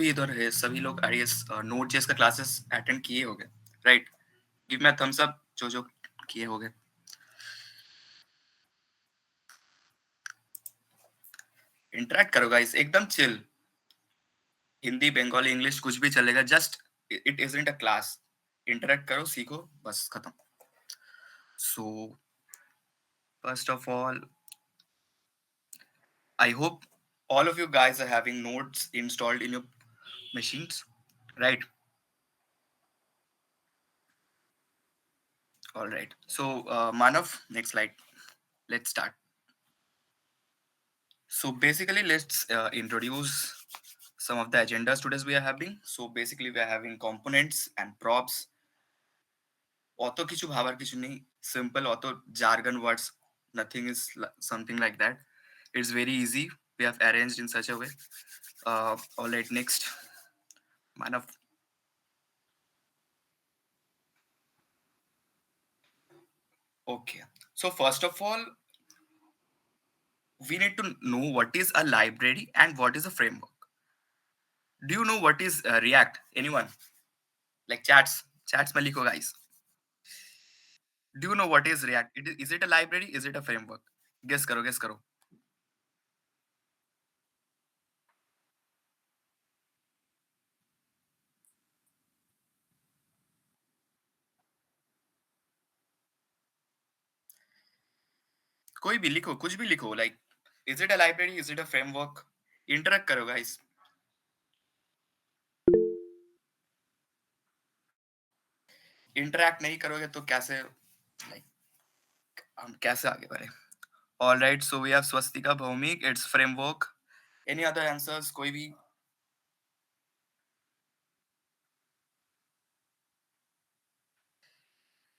भी इधर है, सभी लोग आईएएस नोट जेएस का क्लासेस अटेंड किए होंगे, right? Give me a thumbs up जो किए होंगे। इंटरेक्ट करो गाइस, एकदम चिल। हिंदी, बंगाली, इंग्लिश कुछ भी चलेगा, just it isn't a class. Interact करो, सीखो, बस खत्म। सो first of all, I hope all of you guys are having notes installed in your machines, right? All right. So, Manav, next slide. Let's start. So, basically, let's introduce some of the agendas today we are having. So, basically, we are having components and props. অত কিছু ভাবার কিছু নেই, simple অত jargon words, nothing is something like that. It's very easy. We have arranged in such a way. All right, next, Manav. Okay. So first of all, we need to know what is a library and what is a framework. Do you know what is React? Anyone? Like chats mein likho guys. Do you know what is React? Is it a library? Is it a framework? Guess karo, guess karo. कोई भी लिखो, कुछ भी लिखो. Like, is it a library? Is it a framework? Interact करो guys. Interact नहीं करोगे तो कैसे, like, हम कैसे आगे बढ़े? All right, so we have Swastika Bhaumik. It's framework. Any other answers? कोई भी?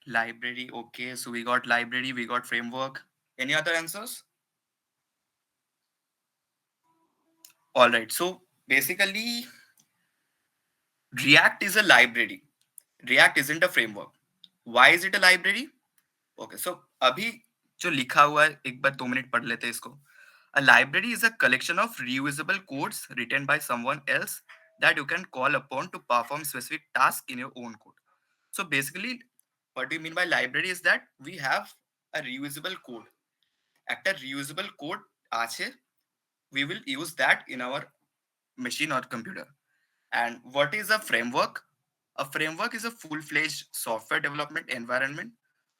Library. Okay, so we got library, we got framework. Any other answers? All right, so basically, React is a library. React isn't a framework. Why is it a library? Okay, so अभी जो लिखा हुआ है, एक बार 2 minute पढ़ लेते हैं इसको. A library is a collection of reusable codes written by someone else that you can call upon to perform specific tasks in your own code. So basically, what do you mean by library is that we have a reusable code. একটা reusable code আছে, we will use that in our machine or computer. And what is a framework? A framework is a full-fledged software development environment.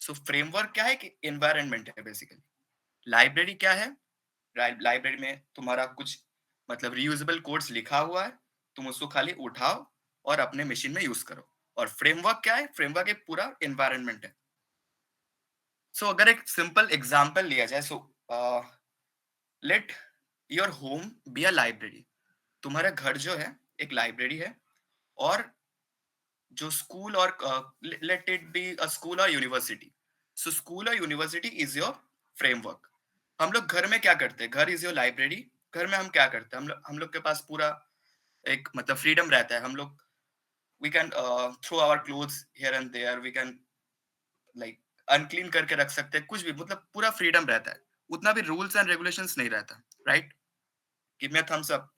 So framework क्या है कि environment है basically. Library क्या है? Library में तुम्हारा कुछ मतलब reusable codes लिखा हुआ है, तुम उसको खाली उठाओ और अपने machine में use करो. और framework क्या है? Framework एक पूरा environment है. So अगर एक simple example लिया जाए, so let your home be a library. तुम्हारा घर जो है एक लाइब्रेरी है, और जो स्कूल और let it be a school और यूनिवर्सिटी. सो स्कूल और यूनिवर्सिटी इज योर फ्रेमवर्क. हम लोग घर में क्या करते हैं? घर इज योर लाइब्रेरी. घर में हम क्या करते हैं? हम लोग के पास पूरा एक मतलब फ्रीडम रहता है. हम लोग we can throw our clothes here and there. We can like unclean करके रख सकते हैं, कुछ भी, मतलब पूरा फ्रीडम रहता है. उतना भी रूल्स एंड रेगुलेशंस नहीं रहता, right? Give me a thumbs up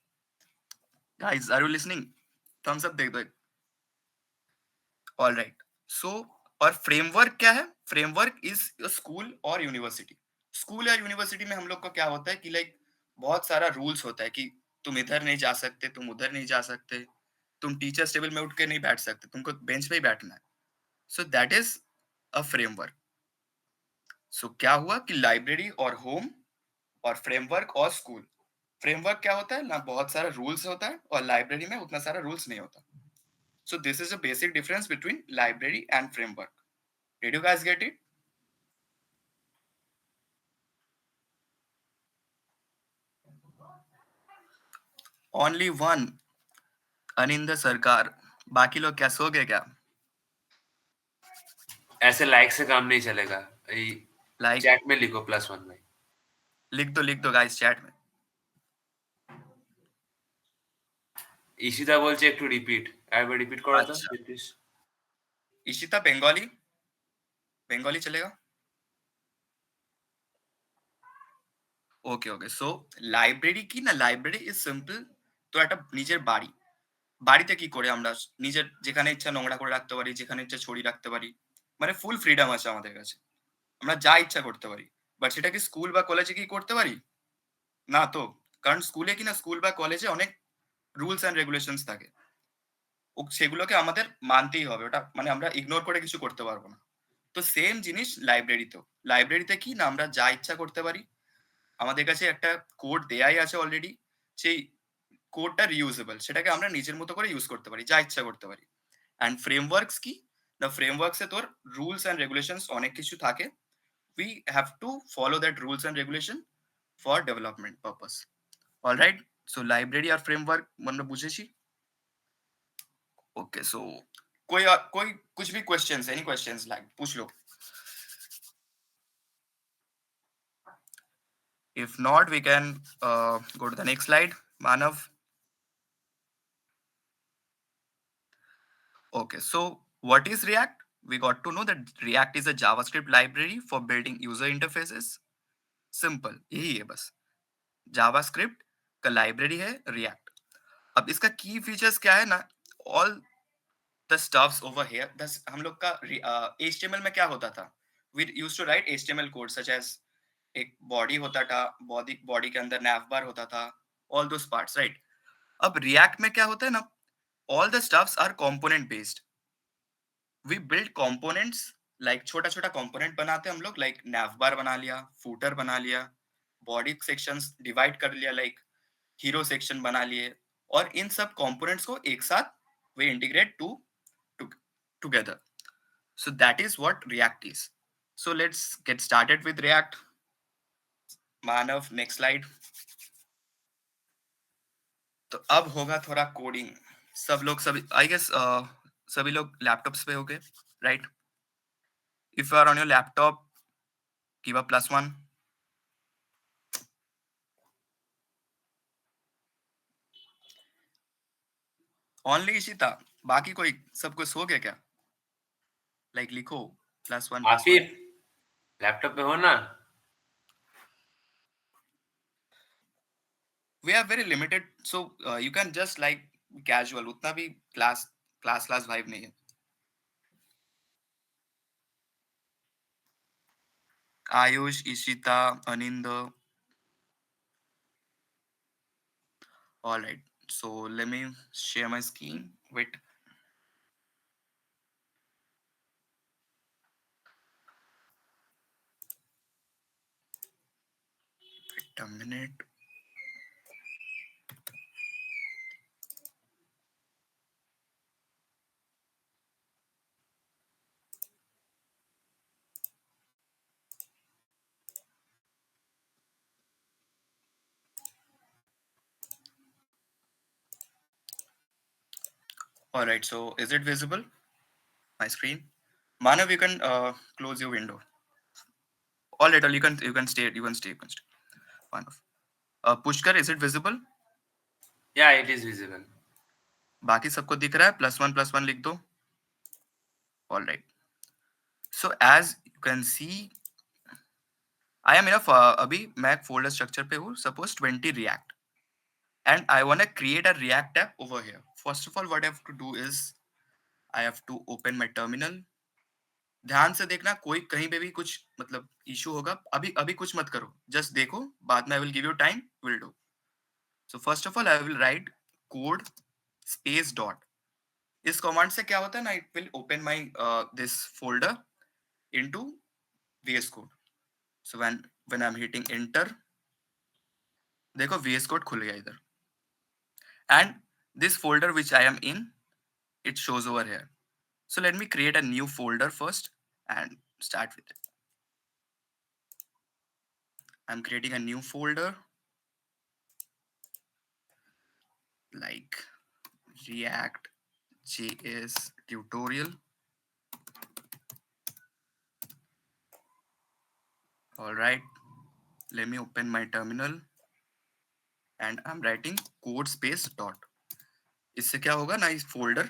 guys, are you listening? Thumbs up दे दो. All right. सो और फ्रेमवर्क क्या है? फ्रेमवर्क इज स्कूल और यूनिवर्सिटी. स्कूल या यूनिवर्सिटी में हम लोग का क्या होता है कि लाइक बहुत सारा रूल्स होता है कि तुम इधर नहीं जा सकते, तुम उधर नहीं जा सकते, तुम टीचर्स टेबल में उठ के नहीं बैठ सकते, तुमको बेंच पे ही बैठना है. So that is a framework. So क्या हुआ कि लाइब्रेरी और होम और फ्रेमवर्क और स्कूल. फ्रेमवर्क क्या होता है ना, बहुत सारा रूल्स होता है, और लाइब्रेरी में उतना सारा रूल्स नहीं होता. So this is a basic difference between library and framework. Did you guys get it? Only one. Anind सरकार. बाकी लोग क्या सो गए क्या? ऐसे लाइक से काम नहीं चलेगा. लाइक चैट में लिखो +1 में. लिख दो गाइस चैट में. ঈশিতা বলছে একটু রিপিট. একবার রিপিট করো তো अच्छा, প্লিজ. इशिता बंगाली. बंगाली चलेगा? ওকে ওকে. সো লাইব্রেরি কি না, লাইব্রেরি ইজ সিম্পল. তো একটা নিজের বাড়ি. বাড়িতে কি করে আমরা নিজের যেখানে ইচ্ছা নোংরা করে রাখতে পারি, যেখানে ইচ্ছা ছড়িয়ে রাখতে পারি। মানে ফুল ফ্রিডম আছে আমাদের কাছে। আমরা যা ইচ্ছা করতে পারি। বাট সেটা কি স্কুল বা কলেজে কি করতে পারি? না তো। কারণ স্কুলে কি না স্কুল বা কলেজে অনেক রুলস অ্যান্ড রেগুলেশনস থাকে। সেগুলোকে আমাদের মানতেই হবে। ওটা মানে আমরা ইগনোর করে কিছু করতে পারব না। তো সেম জিনিস লাইব্রেরিতেও। লাইব্রেরিতে কি না আমরা যা ইচ্ছা করতে পারি। আমাদের কাছে একটা কোড দেয়াই আছে অলরেডি। সেই কোডটা রিউজেবল। সেটাকে আমরা নিজের মতো করে ইউজ করতে পারি। যা ইচ্ছা করতে পারি। অ্যান্ড ফ্রেমওয়ার্কস কি? না ফ্রেমওয়ার্কস এ তোর রুলস অ্যান্ড রেগুলেশনস অনেক কিছু থাকে। We have to follow that rules and regulation for development purpose. All right. So library और framework मतलब बुझेছি? Okay. So कोई कुछ भी questions, any questions like पूछ लो. If not, we can go to the next slide. Manav. Okay. So what is React? We got to know that React is a JavaScript library for building user interfaces. Simple. यही है बस. JavaScript का library है React. अब इसका की features क्या है ना all the stuffs over here दस हम लोग का HTML में क्या होता था we used to write HTML code such as एक बॉडी होता था बॉडी बॉडी के अंदर nav बार होता था ऑल दोस पार्ट्स राइट अब रिएक्ट में क्या होता है ना all the stuffs are component based we build components like छोटा छोटा कंपोनेंट बनाते हम लोग लाइक nav बार बना लिया फूटर बना लिया बॉडी सेक्शंस डिवाइड कर लिया लाइक हीरो सेक्शन बना लिए और इन सब कंपोनेंट्स को एक साथ वे integrate to together. So that is what React is. So let's get started with React. Manav, next slide. तो अब होगा थोड़ा कोडिंग सब लोग सभी आई गेस सभी लोग लैपटॉप्स पे होंगे right if you are on your laptop give a +1 only Ishita बाकी कोई सब कुछ हो गया क्या लाइक लिखो +1 +1 आसिफ लैपटॉप पे हो ना? we are very limited so you can just like casual उतना भी क्लास वाइब नहीं है Ayush Ishita Anind all right so let me share my screen wait a minute all right so is it visible my screen Manav you can close your window or little you can stay Manav Pushkar is it visible या it is visible. बाकी सबको दिख रहा है +1 लिख दो all right so as you can see I am in a अभी मैं फोल्डर स्ट्रक्चर पे हूँ suppose 20 react and I want to create a react app over here first of all what I have to do is I have to open my terminal ध्यान से देखना कोई कहीं पे भी कुछ मतलब इशू होगा अभी अभी कुछ मत करो जस्ट देखो बाद में I will give you time will do so first of all I will write code space dot इस कमांड से क्या होता है ना it will open my this folder into VS code so when I am hitting enter देखो VS code खुल गया इधर and this folder which I am in it shows over here so let me create a new folder first and start with it I'm creating a new folder like React JS tutorial. All right, let me open my terminal and I'm writing code space dot. इससे क्या होगा ना इस folder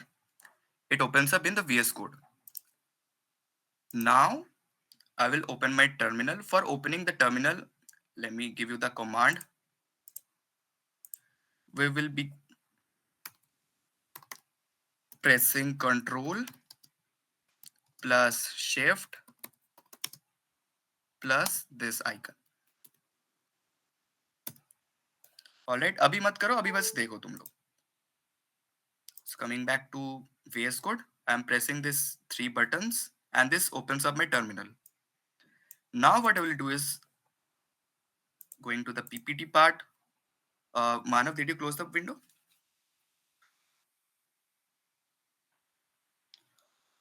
it opens up in the VS Code. Now I will open my terminal. For opening the terminal, let me give you the command. We will be pressing Control plus Shift plus this icon. Alright, अभी मत करो, अभी बस देखो तुम लोग. So coming back to VS Code, I'm pressing this 3 buttons and this opens up my terminal. Now what I will do is going to the PPT part. Manav, did you close the window?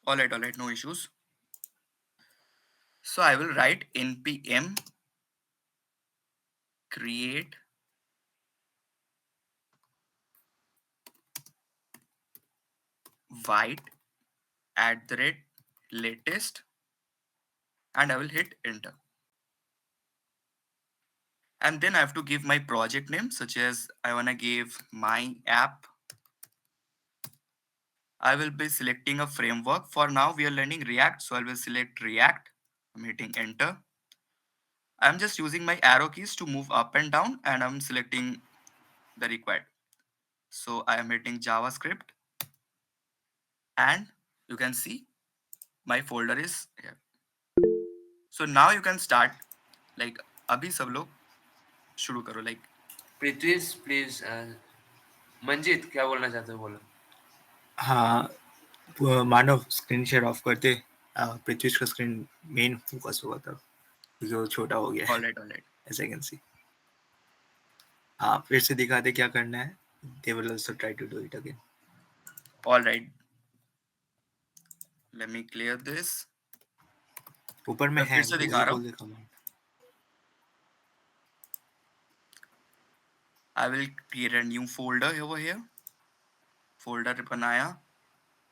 Alright, no issues. So I will write npm create white @latest and I will hit enter. And then I have to give my project name, such as I wanna give my app. I will be selecting a framework. For now, we are learning React, so I will select React. I'm hitting enter. I'm just using my arrow keys to move up and down, and I'm selecting the required. So I am hitting JavaScript, and you can see my folder is here. So now you can start. Like अभी सब लोग शुरू करो. Like पृथ्वीज please Manjit क्या बोलना चाहते हो बोलो. हाँ मानव स्क्रीन शेयर ऑफ कर दे. पृथ्वी का स्क्रीन मेन फोकस हुआ था क्योंकि वो छोटा हो गया है. alright. As I can see. हाँ फिर से दिखा दे क्या करना है. They will also try to do it again. Alright. Let me clear this. ऊपर में मैं है फिर से दिखा रहा हूँ. बोल दे command. I will create a new folder over here. Folder बनाया.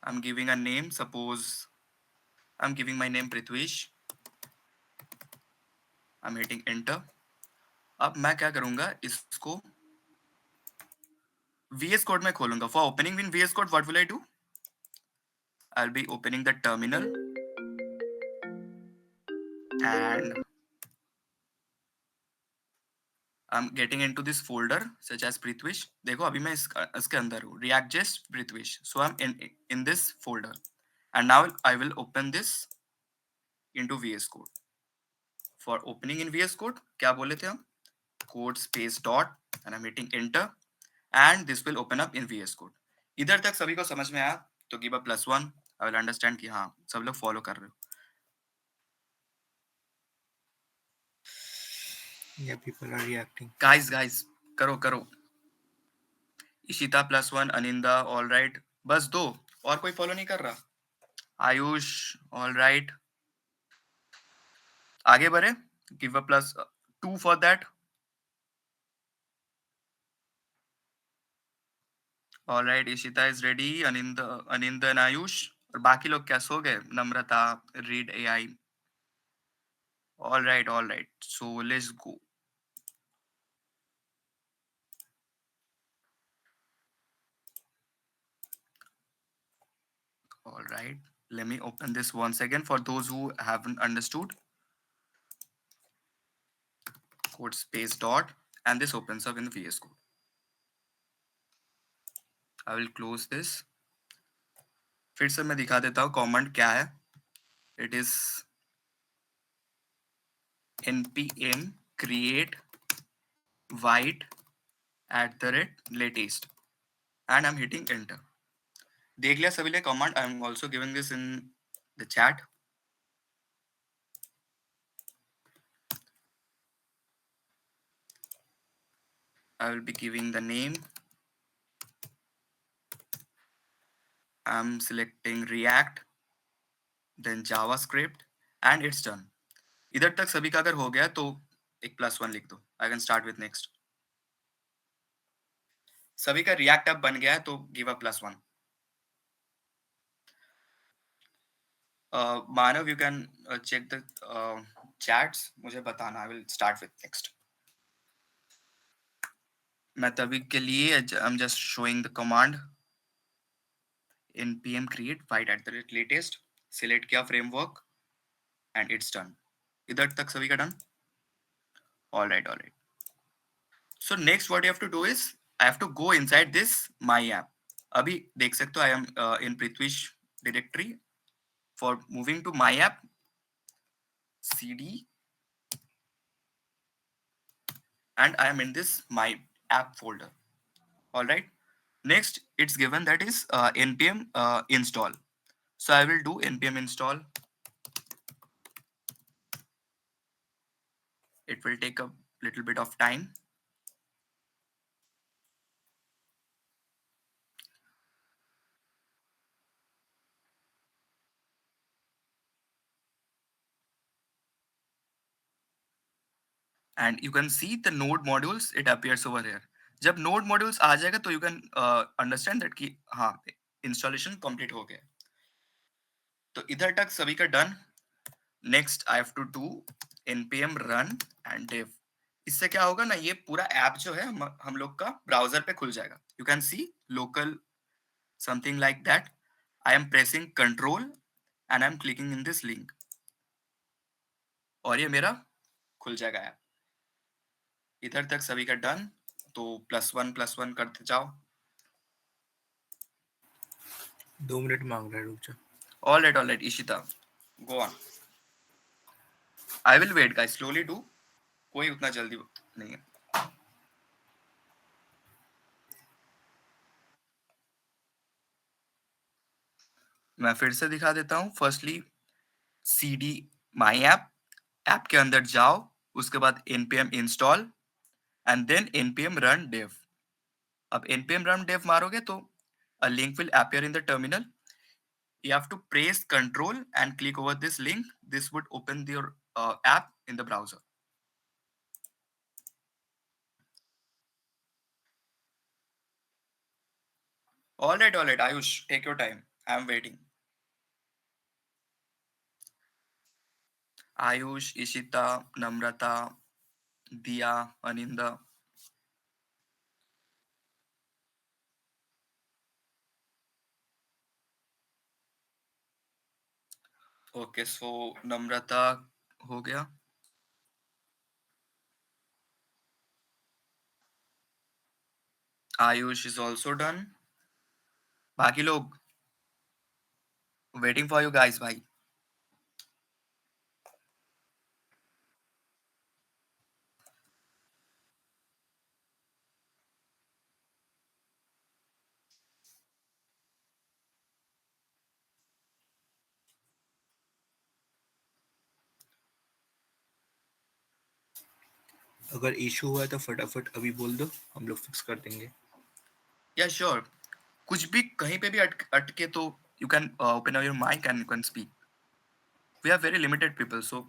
I'm giving a name. Suppose I'm giving my name Prithvish. I'm hitting enter. अब मैं क्या करूंगा इसको VS Code में खोलूंगा. For opening in VS Code, what will I do? I'll be opening the terminal and I'm getting into this folder such as Prithvish. देखो अभी मैं इसके अंदर हूँ. React.js Prithvish. So I'm in this folder and now I will open this into VS Code. For opening in VS Code, क्या बोले थे हम? Code space dot and I'm hitting enter and this will open up in VS Code. इधर तक सभी को समझ में आया तो give a +1. I will understand कि हाँ सब लोग follow कर रहे हो. Yeah, people are reacting. Guys, करो. Ishita +1, अनिंदा all right. बस 2 और कोई follow नहीं कर रहा. Ayush all right. आगे बढ़े. Give a +2 for that. All right, Ishita is ready. अनिंदा and Ayush और बाकी लोग क्या सो गए? नम्रता, read AI. All right. So let's go. All right. Let me open this once again for those who haven't understood. Code space dot and this opens up in the VS Code. I will close this. फिर से मैं दिखा देता हूँ comment क्या है. It is npm create white @latest and I'm hitting enter. देख लिया सभी ने comment. I am also giving this in the chat. I will be giving the name. I'm selecting React, then JavaScript, and it's done. इधर तक सभी का अगर हो गया तो एक +1 लिख दो. I can start with next. सभी का React अब बन गया है तो give a +1. Manav, you can check the chats. मुझे बताना. I will start with next. मैं तभी के लिए I'm just showing the command npm create white @latest. Select किया framework and it's done. इधर तक सभी का done. All right. So next what you have to do is I have to go inside this my app. अभी देख सकते हो I am in Prithwish directory. For moving to my app, cd, and I am in this my app folder. All right. Next, it's given that is npm install. So I will do npm install. It will take a little bit of time. And you can see the node modules, it appears over here. जब node modules आ जाएगा तो you can understand that कि हाँ installation complete हो गया. तो इधर तक सभी का done. Next I have to do npm run and dev. इससे क्या होगा ना, ये पूरा ऐप जो है हम लोग का ब्राउजर पे खुल जाएगा. You can C local something like that. I am pressing control and I am clicking in this link और ये मेरा खुल जाएगा ऐप. इधर तक सभी का डन. तो +1 करते जाओ. 2 मिनट मांग रहा है, रुक जा. All right Ishita, go on. I will wait guys, slowly do. कोई उतना जल्दी नहीं है. मैं फिर से दिखा देता हूँ. Firstly cd my app, app के अंदर जाओ, उसके बाद npm install and then npm run dev. अब npm run dev मारोगे तो a link will appear in the terminal. You have to press control and click over this link. This would open your app in the browser. All right, Ayush, take your time. I am waiting. Ayush, Ishita, Namrata, Diya, Aninda. Okay, so Namrata हो गया. Ayush is also done. बाकी लोग waiting for you guys, भाई. अगर issue हुआ है तो फटाफट अभी बोल दो, हम लोग फिक्स कर देंगे. Yeah, sure. कुछ भी कहीं पे भी अटके तो you can open up your mic and you can speak. We are very limited people, so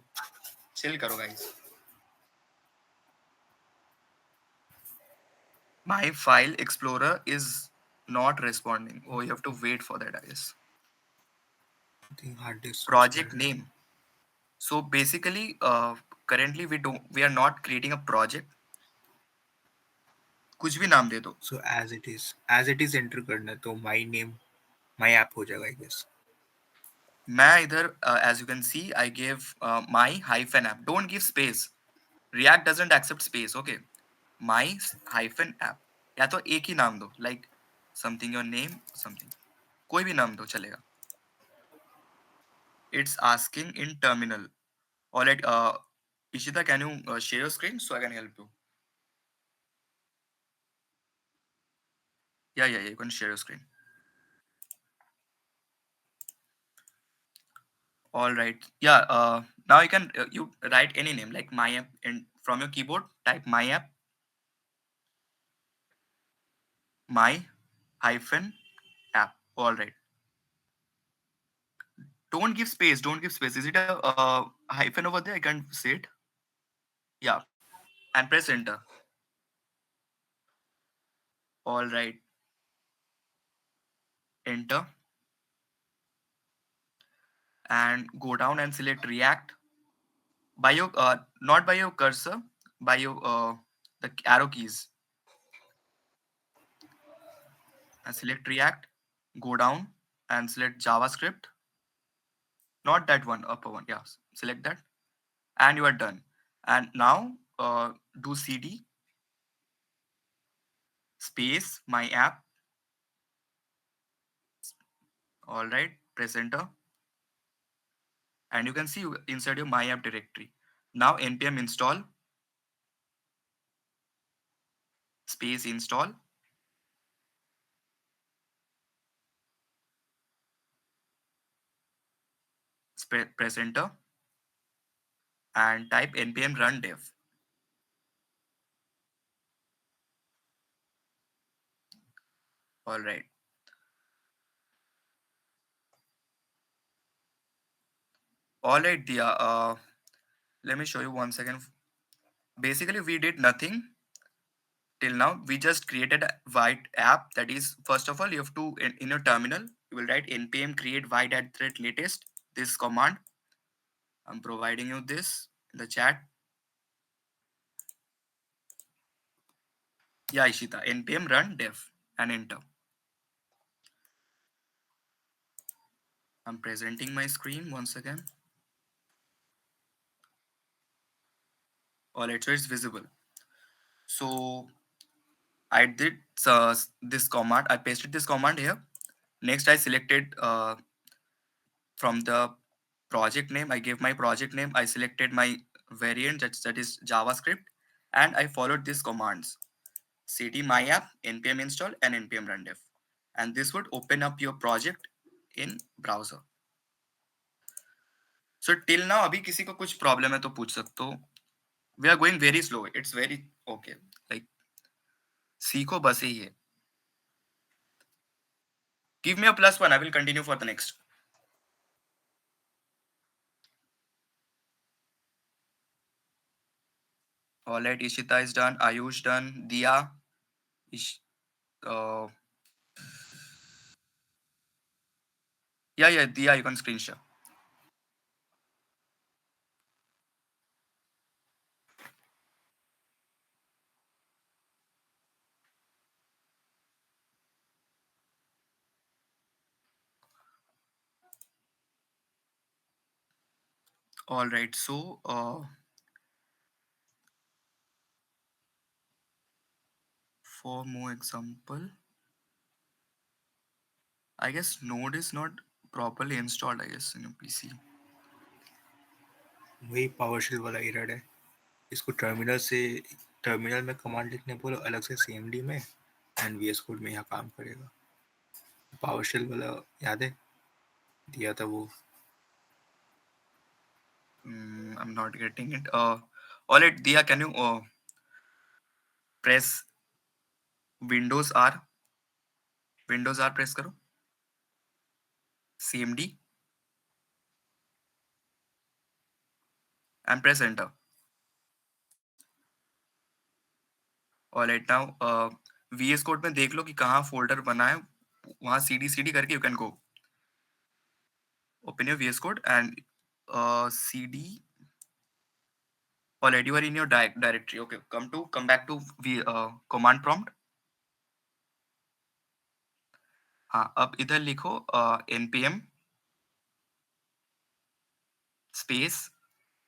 chill करो guys. My file explorer is not responding. Oh, you have to wait for that, I guess. I think hard disk Project name. So basically, currently we are not creating a project. कुछ भी नाम दे दो. So as it is enter करना है, तो my name my app हो जाएगा, I guess. मैं इधर as you can see I gave my hyphen app. Don't give space. React doesn't accept space. Okay. My hyphen app. या तो एक ही नाम दो, like something your name something. कोई भी नाम दो चलेगा. It's asking in terminal. All right. Ishita, can you share your screen so I can help you? Yeah. You can share your screen. All right. Yeah. Now you can you write any name like my app, and from your keyboard type my app, my hyphen app. All right. Don't give space. Don't give space. Is it a hyphen over there? I can't say it. Yeah. And press enter. All right. Enter. And go down and select React by your not by your cursor, by your the arrow keys. And select React. Go down and select JavaScript. Not that one, upper one. Yeah. Select that. And you are done. And now do cd space my app All right, press enter, and you can see inside your my app directory. Now npm install space install, press enter, and type npm run dev. All right. All right, Dia. Let me show you 1 second. Basically, we did nothing till now. We just created a white app. That is, first of all, you have to in your terminal, you will write npm create white at thread latest. This command. I'm providing you this in the chat. Yeah, Ishita. npm run dev and enter. I'm presenting my screen once again. All right, so it's visible. So I did this command. I pasted this command here. Next, I selected from the project name. I gave my project name. I selected my variant, that is JavaScript, and I followed these commands: cd my app, npm install, and npm run dev. And this would open up your project in browser. So till now, अभी किसी को कुछ problem है तो पूछ सकते हो. We are going very slow. It's very okay. Like सीखो बस यही है. Give me a +1. I will continue for the next. All right, Ishita is done. Ayush done. Dia. Uh, yeah, Dia, you can screen share. All right, so for more example, I guess Node is not properly installed, I guess, in your PC. वही PowerShell वाला error है. इसको terminal में command लिखने बोलो अलग से cmd में, एंड VS कोड में यहाँ काम करेगा. पावरशेल वाला याद है, दिया था वो. I'm not getting it. All right, Dia, can you press Windows R? Windows R press करो. CMD and press enter. All right, now VS Code में देख लो कि कहाँ फोल्डर बना है. वहाँ CD करके you can go. Open your VS Code and CD. All right, you are in your directory. Okay, come back to command prompt. हाँ, अब इधर लिखो npm space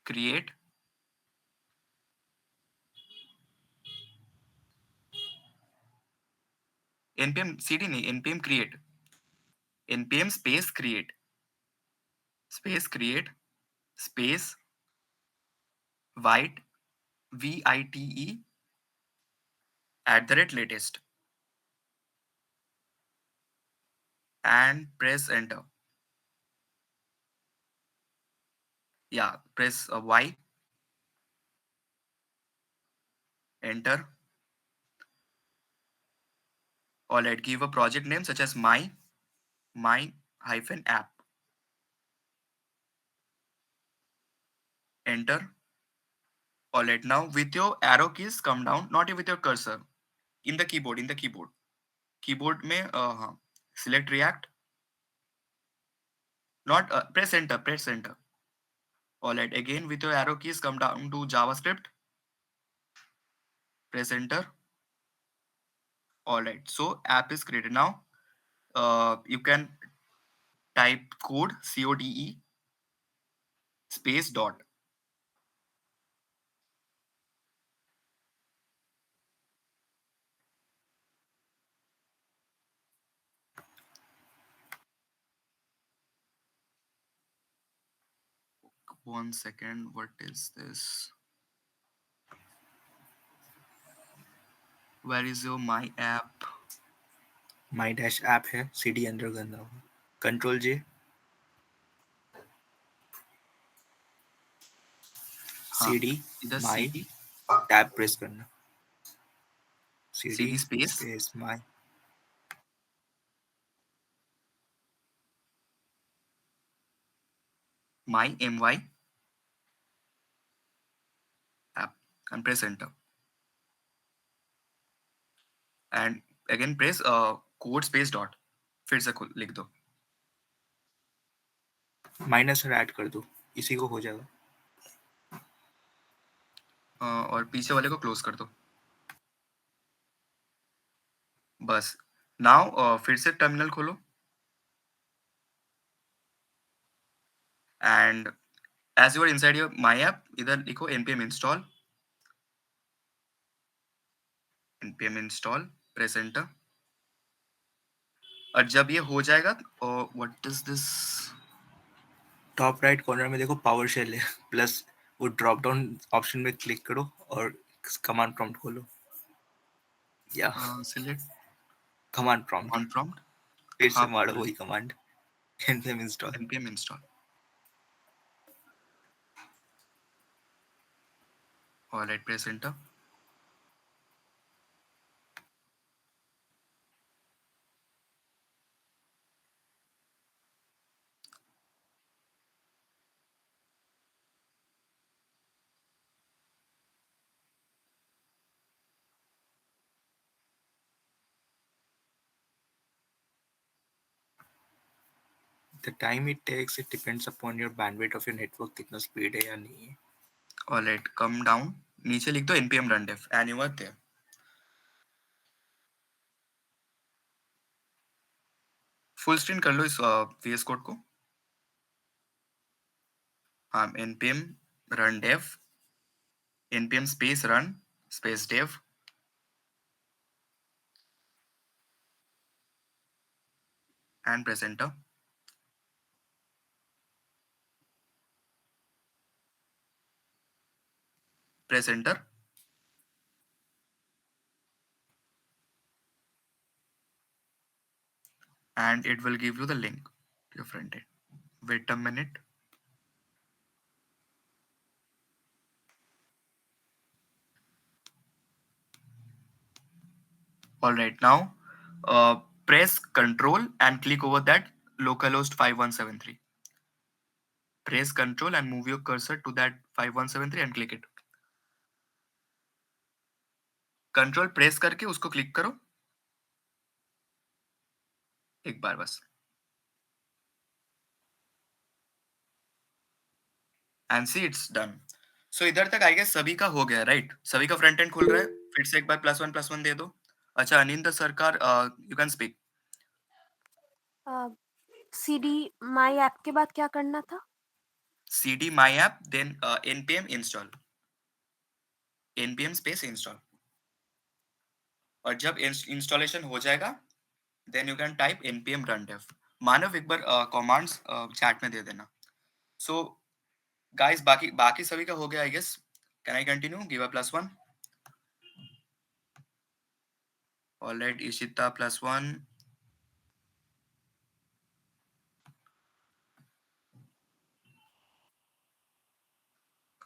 create npm cd नहीं, npm create, npm space create space white VITE @latest and press enter. Yeah, press Y, enter. All right, give a project name such as my hyphen app. Enter. All right, now with your arrow keys come down, not with your cursor, in the keyboard. Keyboard में हाँ, select React. Not press enter. All right, again with your arrow keys come down to JavaScript. Press enter. All right, so app is created now. You can type code space dot. 1 second, what is this? Where is your my app? My dash app है, CD अंदर करना होगा, control जे, हाँ, CD इधर माई cd tab press करना, CD cd space space my, my my app and press enter. And again press code space dot. फिर से लिख दो माइनस और ऐड कर दो, इसी को हो जाएगा। और पीछे वाले को क्लोज कर दो बस। नाउ फिर से टर्मिनल खोलो and as you are inside your my app इधर लिखो npm install, प्रेस एंटर। और जब ये हो जाएगा what is this? Top right corner में देखो पावर शेल है, प्लस वो ड्रॉप डाउन ऑप्शन में क्लिक करो और कमांड प्रॉम्प्ट खोलो, या select command prompt, on prompt. फिर से हाँ, मारो वही command, npm install. npm install। Alright, press enter. The time it takes, it depends upon your bandwidth of your network, कितना स्पीड है या नहीं है। ऑलराइट, कम डाउन, नीचे लिख दो npm run dev and you are there. Full screen कर लो इस VS कोड को। हाँ, npm run dev, npm space run space dev and press enter। press enter and it will give you the link to your front end. Wait a minute। All right, now press Control and click over that localhost 5173. Press Control and move your cursor to that 5173 and click it. Control press करके उसको click करो एक बार बस, and see it's done. So इधर तक I guess सभी का हो गया, राइट? सभी का फ्रंट एंड खुल रहा है। फिर से एक बार +1 दे दो। अच्छा, अनिंद सरकार, you can speak. CD my app के बाद क्या करना था? cd my app then npm install, npm space install। और जब इंस्टॉलेशन हो जाएगा then you can type npm run dev। Manav एक बार कमांड्स चैट में दे देना। सो गाइस, बाकी बाकी सभी का हो गया I guess. Can I continue? Give a +1। Alright, Ishita +1।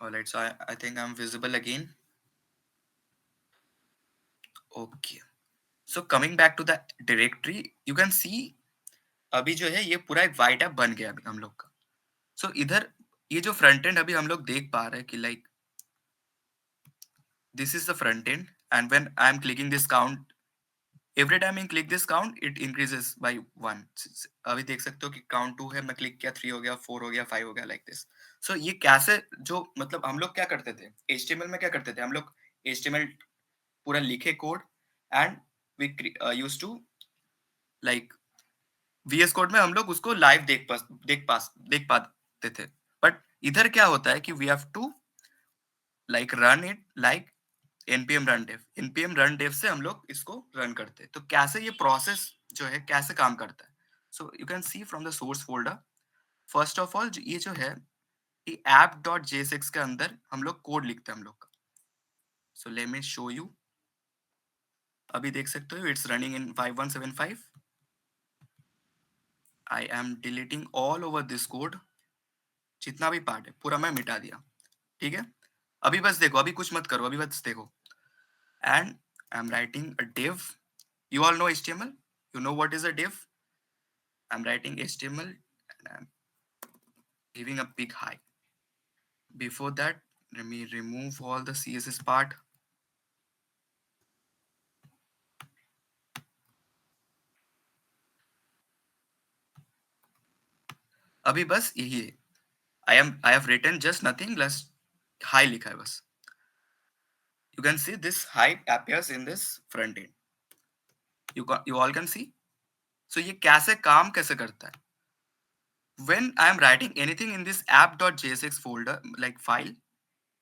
Alright, so I think I am visible again. Okay, so coming back to the directory, you can see अभी जो है ये पूरा एक वाइट ऐप बन गया अभी हम लोग का। सो इधर ये जो फ्रंट एंड अभी हम लोग देख पा रहे हैं कि like this is the front end, and when I am clicking this count, every time I click this count it increases by 1। अभी देख सकते हो कि count 2 है, मैं क्लिक किया 3 हो गया, 4 हो गया, 5 हो गया, like this। so ये कैसे, जो मतलब हम लोग क्या करते थे HTML में, क्या करते थे हम लोग, HTML पूरा लिखे code and we used to like VS code में हम लोग उसको लाइव देख पाते थे। बट इधर क्या होता है कि we have to like run it like npm run dev। npm run dev से हम लोग इसको रन करते हैं। तो कैसे ये प्रोसेस जो है कैसे काम करता है? सो you can C from the source folder, first of all ये जो है कि app.jsx के अंदर हम लोग कोड लिखते हैं हम लोग का। So let me show you. अभी देख सकते हो it's running in 5175। I am deleting all over this code, जितना भी पार्ट है पूरा मैं मिटा दिया, ठीक है। अभी बस देखो, अभी कुछ मत करो, अभी बस देखो। And I am writing a div. You all know HTML? You know what is a div? I'm writing HTML and I'm giving a big hi. Before that, let me remove all the CSS part. अभी बस यही है। I have written just nothing, just hi लिखा है बस। You can see this hi appears in this front end. You all can see. So ये कैसे काम कैसे करता है? When I am writing anything in this app.jsx folder like file,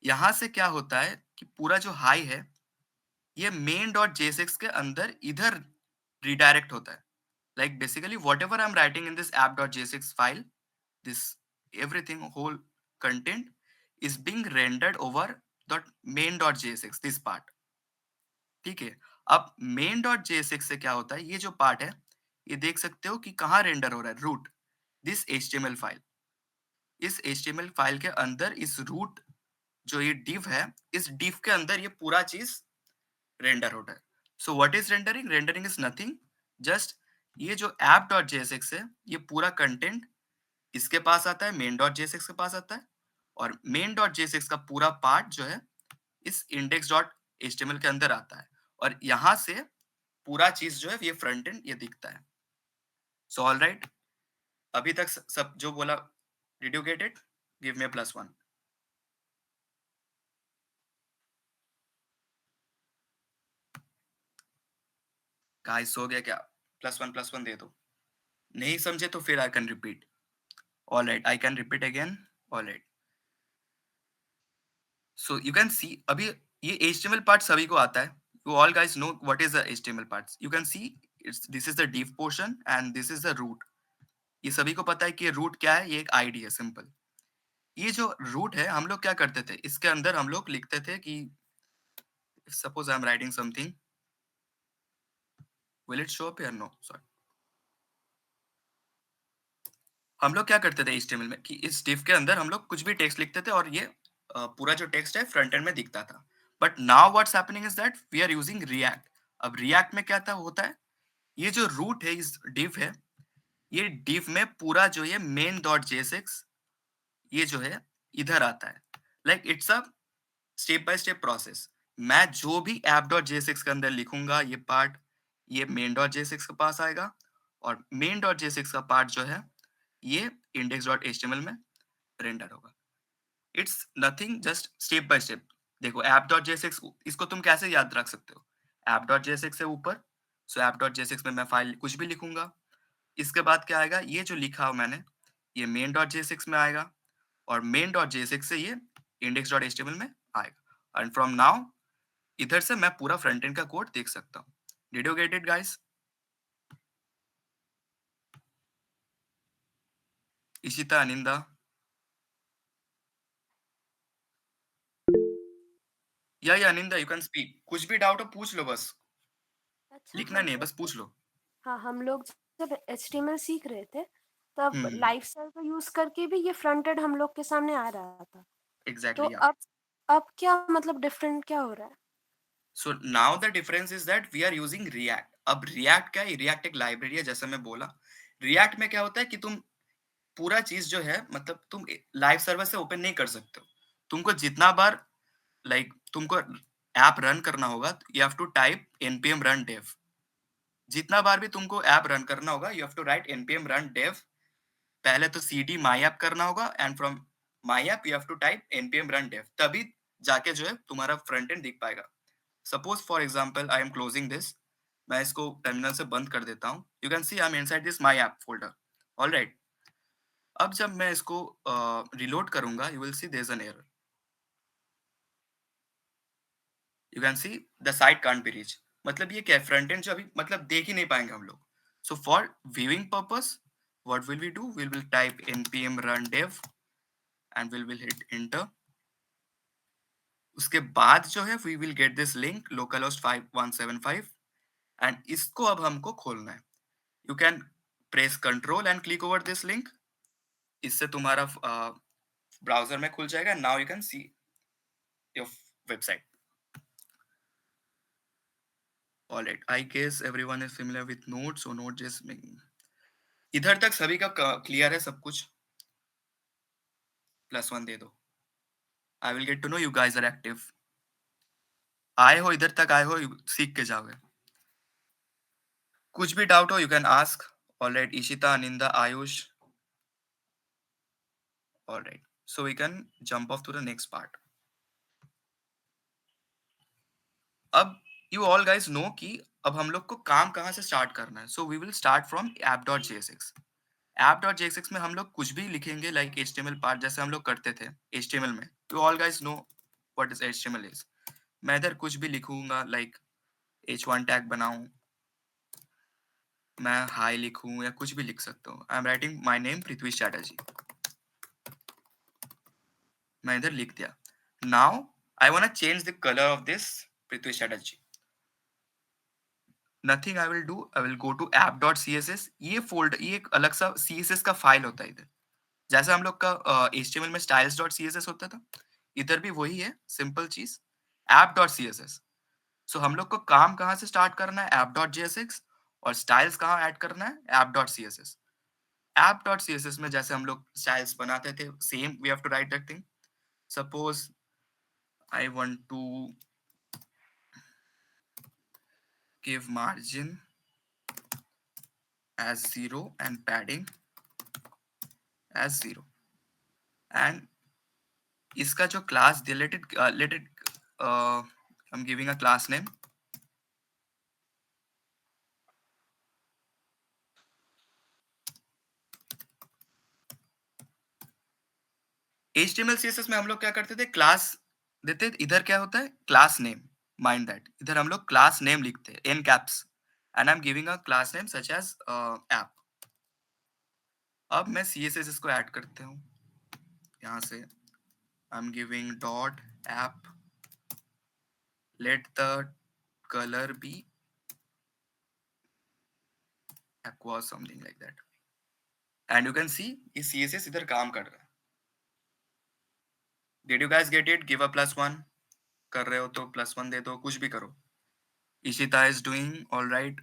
यहाँ से क्या होता है कि पूरा जो hi है ये main.jsx के अंदर इधर redirect होता है। Like basically whatever I'm writing in this app.jsx file, this everything whole content is being rendered over dot main.jsx, this part. ठीक है। अब main.jsx से क्या होता है, ये जो पार्ट है ये देख सकते हो कि कहाँ रेंडर हो रहा है, रूट, दिस HTML फाइल। इस HTML फाइल के अंदर इस रूट जो ये div है, इस div के अंदर ये पूरा चीज रेंडर होता है। So what is rendering? Rendering is nothing, just ये जो app.jsx है ये पूरा कंटेंट इसके पास आता है, main.jsx के पास आता है, और main.jsx का पूरा पार्ट जो है इस index.html के अंदर आता है, और यहाँ से पूरा चीज जो है ये फ्रंट एंड ये दिखता है। सो ऑल राइट, अभी तक सब जो बोला, did you get it? Give me +1। Guys हो गया क्या? +1 दे दो। नहीं समझे तो फिर I can repeat. All right, I can repeat again. All right, so you can see अभी ये HTML पार्ट सभी को आता है। You all guys know what is the HTML parts. You can see this is the div portion and this is the root. ये सभी को पता है कि ये root क्या है, ये एक ID है सिंपल। ये जो root है हम लोग क्या करते थे, इसके अंदर हम लोग लिखते थे कि suppose I am writing something, will it show up here? No, sorry. हम लोग क्या करते थे HTML में कि इस div के अंदर हम लोग कुछ भी टेक्स्ट लिखते थे और ये पूरा जो टेक्स्ट है फ्रंट एंड में दिखता था। But now what's happening is that we are using React. अब रिएक्ट में क्या था होता है, ये जो रूट है इस div है, ये div में पूरा जो ये main.jsx ये जो है इधर आता है। Like it's a step by step process. मैं जो भी app.jsx के अंदर लिखूंगा ये पार्ट, ये main.jsx के पास आएगा, और main.jsx का पार्ट जो है ये index.html में रेंडर होगा। It's nothing, just step by step. देखो app.jsx इसको तुम कैसे याद रख सकते हो, app.jsx से ऊपर, सो app.jsx में मैं फाइल कुछ भी लिखूंगा, इसके बाद क्या आएगा, ये जो लिखा हो मैंने ये main.jsx में आएगा, और main.jsx से ये index.html में आएगा, एंड फ्रॉम नाउ इधर से मैं पूरा फ्रंट एंड का कोड देख सकता हूँ। Did you get it guys? Ishita, Aninda, या अनिंदा यू कैन स्पीक। कुछ भी डाउट हो पूछ लो बस, अच्छा, लिखना नहीं है, बस पूछ लो। हाँ, हम लोग जब HTML सीख रहे थे तब हम्म, लाइफ स्टाइल का यूज करके भी ये फ्रंट एंड हम लोग के सामने आ रहा था। तो एग्जैक्टली। अब क्या मतलब डिफरेंट क्या हो रहा है? So now the difference is that we are using React. अब रिएक्ट क्या है, रिएक्ट एक लाइब्रेरी है, जैसे मैं बोला। रिएक्ट में क्या होता है कि तुम पूरा चीज जो है मतलब तुम लाइव सर्वर से ओपन नहीं कर सकते हो। तुमको जितना बार तुमको ऐप रन करना होगा, you have to type npm run dev। जितना बार भी तुमको ऐप रन करना होगा you have to write npm run dev। पहले तो cd myapp करना होगा, and from myapp you have to type npm run dev, तभी जाके जो है तुम्हारा फ्रंट एंड दिख पाएगा। Suppose for example I am closing this, मैं इसको टर्मिनल से बंद कर देता हूँ। You can see I am inside this my app folder. All right, अब जब मैं इसको रिलोड करूंगा you will see there is an error. You can see the site can't be reach. मतलब ये क्या, फ्रंट एंड जो अभी मतलब देख ही नहीं पाएंगे हम लोग। So for viewing purpose what will we do, we will type npm run dev and we'll hit enter. उसके बाद जो है we will get this link localhost 5175 and इसको अब हमको खोलना है. You can press control and click over this link. इससे तुम्हारा ब्राउजर में खुल जाएगा. Now you can see your website. All right, I guess everyone is familiar with Node, so Node.js में इधर तक सभी का क्लियर है सब कुछ. +1 दे दो. I will get to know you guys are active. आए हो इधर तक आए हो, सीख के जाओगे. कुछ भी डाउट हो, you can ask. All right, Ishita, Aninda, Ayush. All right, so we can jump off to the next part. अब you all guys know कि अब हम लोग को काम कहाँ से स्टार्ट करना है. So we will start from app.jsx. app.jsx में हम लोग कुछ भी लिखेंगे like HTML पार्ट जैसे हम लोग करते थे HTML में. You all guys know what is HTML is. मैं इधर कुछ भी लिखूंगा like h1 टैग बनाऊं, मैं हाई लिखूं या कुछ भी लिख सकता हूँ. I am writing my name Prithvi Chatterjee. मैं इधर लिख दिया. Now I want to change the colour of this Prithvi Chatterjee. Nothing I will do, I will go to app.css. ये फोल्डर, ये एक अलग सा css का फाइल होता है इधर. जैसे हम लोग का HTML में styles.css होता था, इधर भी वही है सिंपल चीज, app.css. सो हम लोग को काम कहाँ से स्टार्ट करना है, app.jsx, और स्टाइल्स कहाँ ऐड करना है, app.css. app.css में जैसे हम लोग स्टाइल्स बनाते थे, same we have to write that thing. Suppose I want to give margin as 0 and padding as 0, and इसका जो class let it I'm giving a class name. HTML CSS में हम लोग क्या करते थे, क्लास देते. इधर क्या होता है, क्लास नेम. माइंड दैट, इधर हम लोग क्लास नेम लिखते हैं in caps, and I am giving a class name such as app. अब मैं CSS इसको ऐड करते हूँ यहाँ से. I am giving dot app, let the colour be aqua, something like that, and you can see ये CSS इधर काम कर रहा है. Did you guys get it? Give a +1. कर रहे हो तो +1 दे दो, कुछ भी करो. Ishita is doing all right.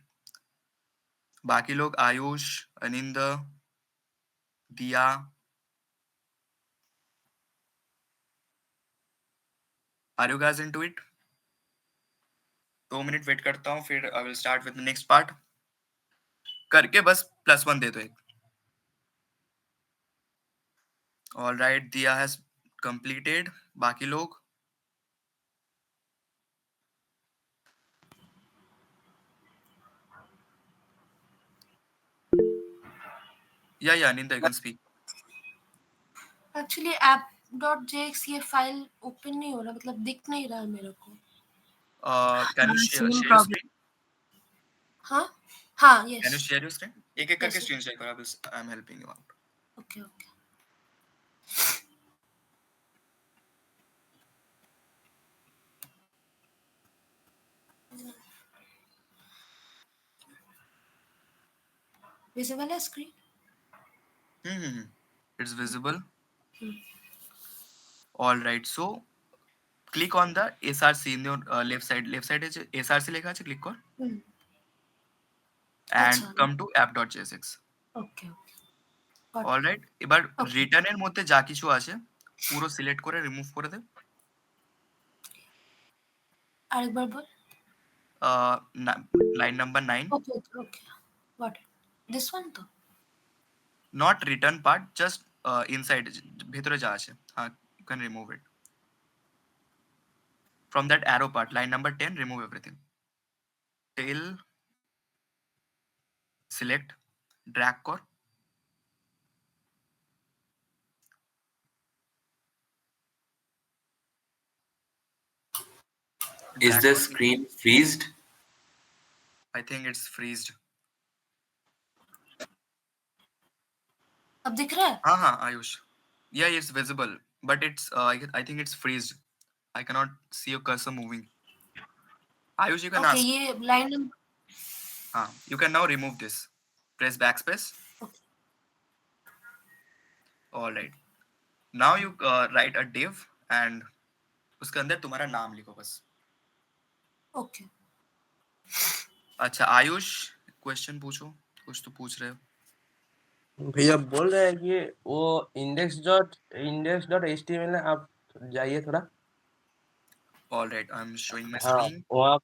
बाकी लोग आयुष, अनिंद, दिया. Are you guys into it? 2 minute wait करता हूँ, फिर I will start with the next part. करके बस +1 दे दो एक. All right, दिया has completed. बाकी लोग या अनिंदा, you can speak. Actually app.jx ये फाइल ओपन नहीं हो रहा, मतलब दिख नहीं रहा है मेरे को. Can you share your screen? हाँ, yes. Can you share your screen? एक एक करके Yes. screen share करो. I am helping you out. Okay. Visible है screen? It's visible. All right, so click on the SRC in your left side. Left side is SRC লেখা আছে, click কর. And come to app.jsx. Okay. All right, এবার return এর মধ্যে যা কিছু আছে পুরো সিলেক্ট করে রিমুভ করে দে. আরেকবার বল. Line number 9. Okay. Got it. This one তো? Not return part, just inside, ভিতরে যা আছে. হ্যাঁ, you can remove it. From that arrow part, line number 10, remove everything. Till select, drag kor. Is the screen freezed? I think it's freezed. अब दिख रहा है? हाँ Ayush, Yeah, it's visible, but it's I think it's freezed. I cannot see your cursor moving. Ayush, you can Okay, ask. ये line number. You can now remove this. Press backspace. Okay. All right. Now you write a div and उसके अंदर तुम्हारा नाम लिखो बस. Okay. अच्छा Ayush, question पूछो. कुछ तो पूछ रहे हो. भैया बोल रहे हैं कि वो index.html है, आप जाइए थोड़ा. All right, I'm showing my हाँ screen. वहाँ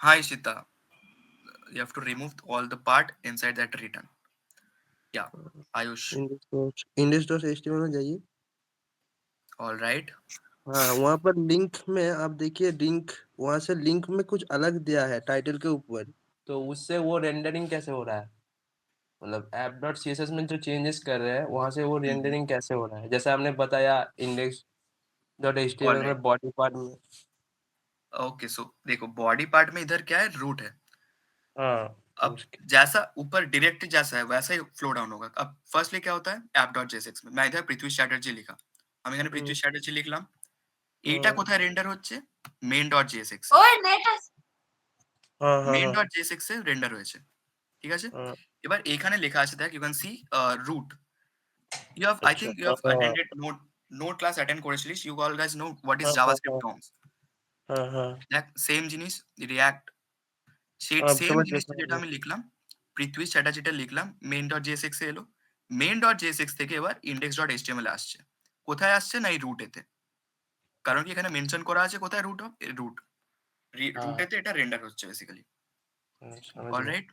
Hi Ishita. You have to remove all the part inside that return. Yeah, Ayush. index.html में जाइए. All right. हाँ वहाँ पर लिंक में आप देखिए, लिंक वहाँ से लिंक में कुछ अलग दिया है टाइटल के ऊपर, तो उससे वो रेंडरिंग कैसे हो रहा है, मतलब app.css में जो चेंजेस कर रहे हैं वहाँ से वो रेंडरिंग कैसे हो रहा है, जैसे आपने बताया index.html All right. में बॉडी पार्ट में. Okay, so देखो बॉडी पार्ट में इधर क्या है, रूट है. हाँ अब जैसा ऊपर डायरेक्ट जैसा है वैसा ही फ्लो डाउन होगा. अब फर्स्टली क्या होता है app.jsx में मैं इधर পৃথ্বী চ্যাটার্জি লিখা, আমি এখানে পৃথ্বী চ্যাটার্জি লিখলাম. এইটা কোথায় রেন্ডার হচ্ছে, main.jsx. ওই নেট আছে। main.jsx এ রেন্ডার হয়েছে. ঠিক আছে, এবার এখানে লেখা আছে, দেখ you can see root. You have, I think you have attended node class attend করেছিলিস. You all guys know what is JavaScript DOMs. দেখ সেম জিনিস রিঅ্যাক্ট, সেই সেম জিনিসটা যেটা আমি লিখলাম পৃথ্বী চ্যাটার্জিটা লিখলাম main.jsx এ এলো. main.jsx থেকে এবার index.html আসছে. কোথায় আসছে না এই রুটেতে, কারণ কি এখানে মেনশন করা আছে কোথায় রুট রুট রুটেতে এটা রেন্ডার হচ্ছে বেসিক্যালি. অলরাইট.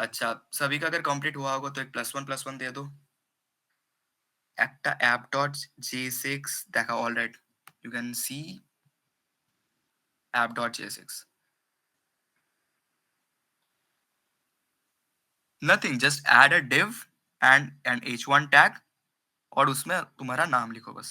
अच्छा, सभी का अगर कंप्लीट हुआ होगा तो एक +1 दे दो. একটা app.jsx দেখা. All right, you can see app.jsx. Nothing, just add a div and an h1 tag और उसमें तुम्हारा नाम लिखो बस.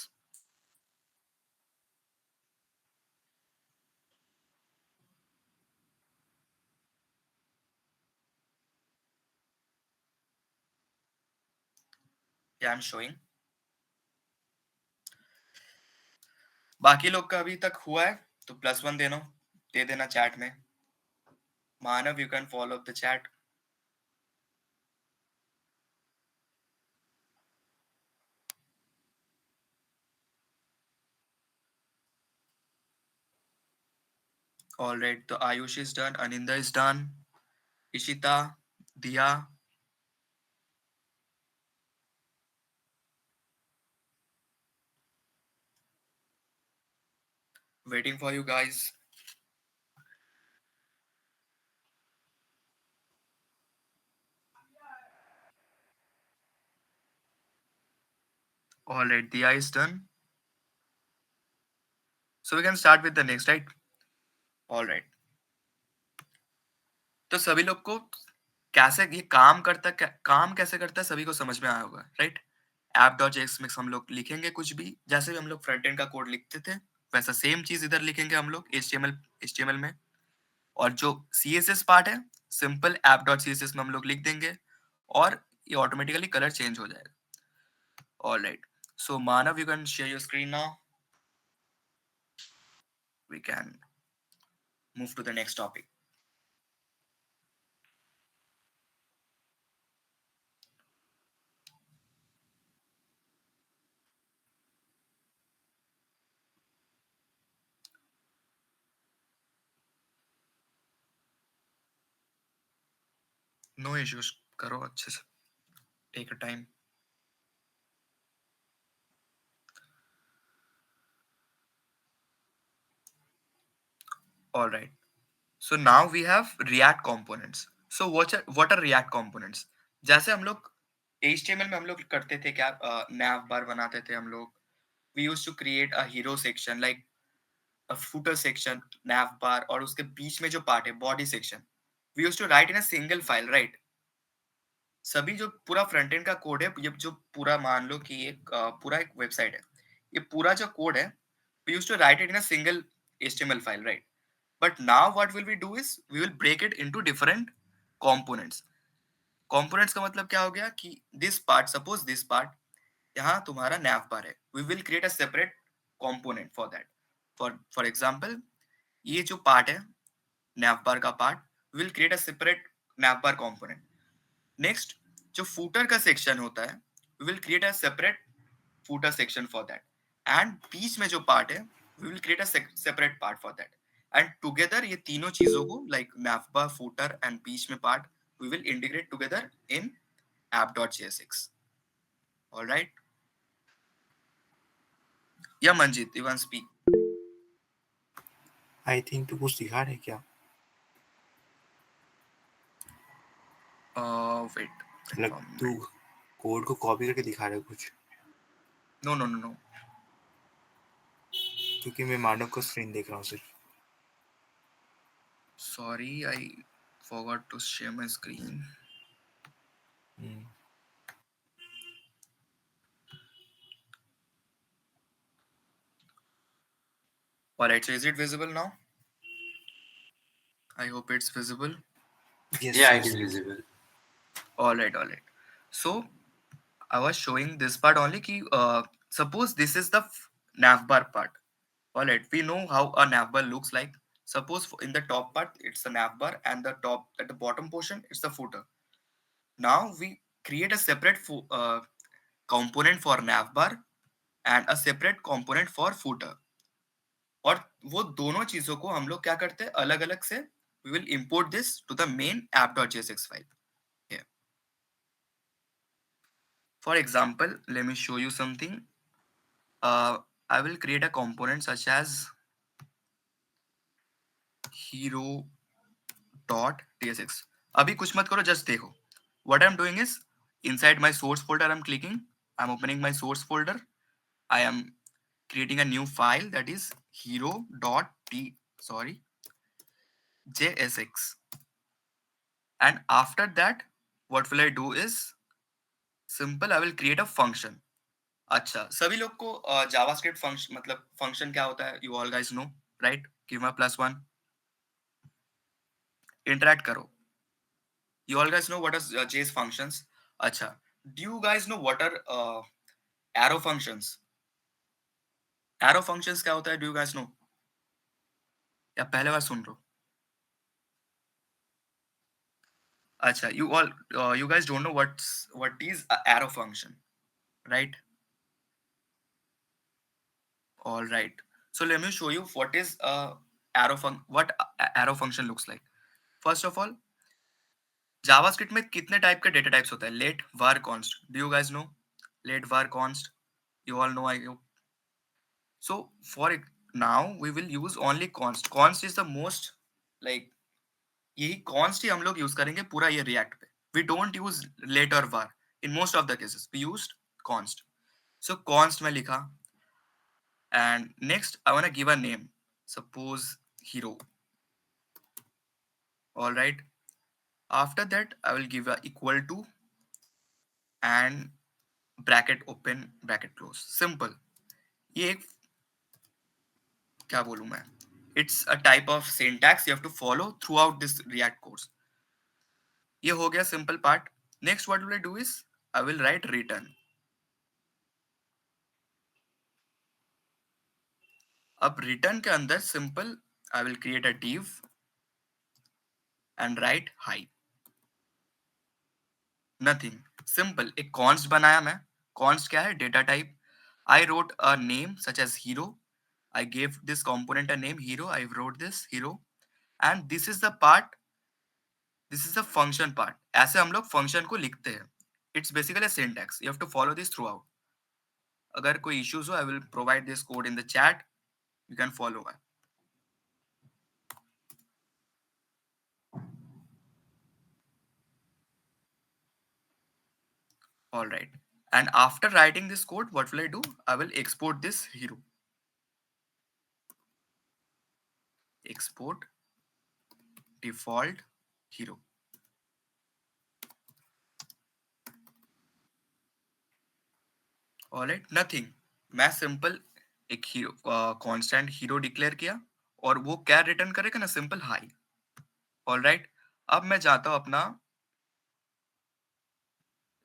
Yeah, I'm showing. बाकी लोग का अभी तक हुआ है तो +1 दे देना चैट में. मानव, you can follow the chat. All right, तो Ayush is done, Aninda is done, Ishita, Diya. Waiting for you guys. All right, Diya is done. So we can start with the next, right? All right. तो सभी लोग को कैसे ये काम कैसे करता है सभी को समझ में आया होगा, राइट? app.js में हम लोग लिखेंगे कुछ भी, जैसे भी हम लोग फ्रंट एंड का कोड लिखते थे वैसा सेम चीज इधर लिखेंगे हम लोग HTML में. और जो CSS पार्ट है सिंपल app.css में हम लोग लिख देंगे और ये ऑटोमेटिकली कलर चेंज हो जाएगा. All right. So Manav, you can share your screen now. We can move to the next topic. No issues. करो अच्छे से. Take your time. All right. So now we have React components. So what are React components? जैसे हम लोग HTML में हम लोग करते थे क्या, nav bar बनाते थे हम लोग. We used to create a hero section like a footer section, nav bar और उसके बीच में जो पार्ट है body section. We used to write in a single file, right? सभी जो पूरा फ्रंट एंड का कोड है, ये जो पूरा मान लो कि एक पूरा एक वेबसाइट है, ये पूरा जो कोड है we used to write it in a single HTML file, right? But now what will we do is we will break it into different components. Components का मतलब क्या हो गया कि this part, suppose this part, यहाँ तुम्हारा nav bar है, we will create a separate component for that. For example, ये जो पार्ट है nav bar का part, we will create a separate nav bar component. Next जो फूटर का section होता है, we will create a separate footer section for that. And बीच में जो पार्ट है, we will create a separate part for that. And together ये तीनों चीजों को like nav bar, footer and बीच में part, we will integrate together in app.jsx. All right? Yeah, Manjit, you can speak. I think तू कुछ दिखा रहे क्या? Wait. मतलब तू कोड को कॉपी करके दिखा रहे कुछ? No. क्योंकि मैं मानव का स्क्रीन देख रहा हूँ सिर्फ। Sorry, I forgot to share my screen. Alright, so is it visible now? I hope it's visible. Yes, Yeah, yes. it is visible. Alright. So I was showing this part only ki suppose this is the navbar part. Alright, we know how a navbar looks like. Suppose in the top part it's the navbar and the top at the bottom portion it's the footer. Now we create a separate component for navbar and a separate component for footer. और वो दोनों चीजों को हम लोग क्या करते हैं अलग अलग से, we will import this to the main app.jsx file here. For example, let me show you something. I will create a component such as hero.tsx. अभी कुछ मत करो, just देखो. What I'm doing is inside my source folder I'm clicking, I'm opening my source folder, I am creating a new file that is hero.jsx. And after that, what will I do is simple, I will create a function. अच्छा, सभी लोग को JavaScript function मतलब function क्या होता है, you all guys know, right? Give me +1. Interact करो. You all guys know what is JS functions? अच्छा, do you guys know what are arrow functions? Arrow functions क्या होता है, डू यू गाइस नो? या पहले बार सुन रहे हो? अच्छा, you guys don't know what is a arrow function, right? All right. So let me show you what is a what arrow function looks like. First of all, JavaScript में कितने type के data types होता है? Let, var, const. Do you guys know? Let, var, const. You all know, I hope. So for now we will use only const. Const is the most like यही const ही हम लोग use करेंगे पूरा ये react पे. We don't use let or var. In most of the cases we used const. So const में लिखा and next I want to give a name. Suppose hero. All right. After that I will give a equal to and bracket open bracket close. Simple. ये एक क्या बोलूं मैं, it's a type of syntax you have to follow throughout this React course. ये हो गया simple part. Next what will I do is I will write return. अब return के अंदर simple I will create a div and write hi. Nothing. Simple. एक const बनाया मैं. Const क्या है? Data type. I wrote a name such as hero. I gave this component a name hero. I wrote this hero. And this is the part. This is the function part. ऐसे हम लोग function को लिखते हैं. It's basically a syntax. You have to follow this throughout. अगर कोई issues हो, I will provide this code in the chat. You can follow it. All right. And after writing this code, what will I do? I will export this hero. Export default hero. All right, nothing. मैं simple एक hero constant hero declare किया और वो क्या return करेगा ना, simple high. All right. अब मैं जाता हूँ अपना,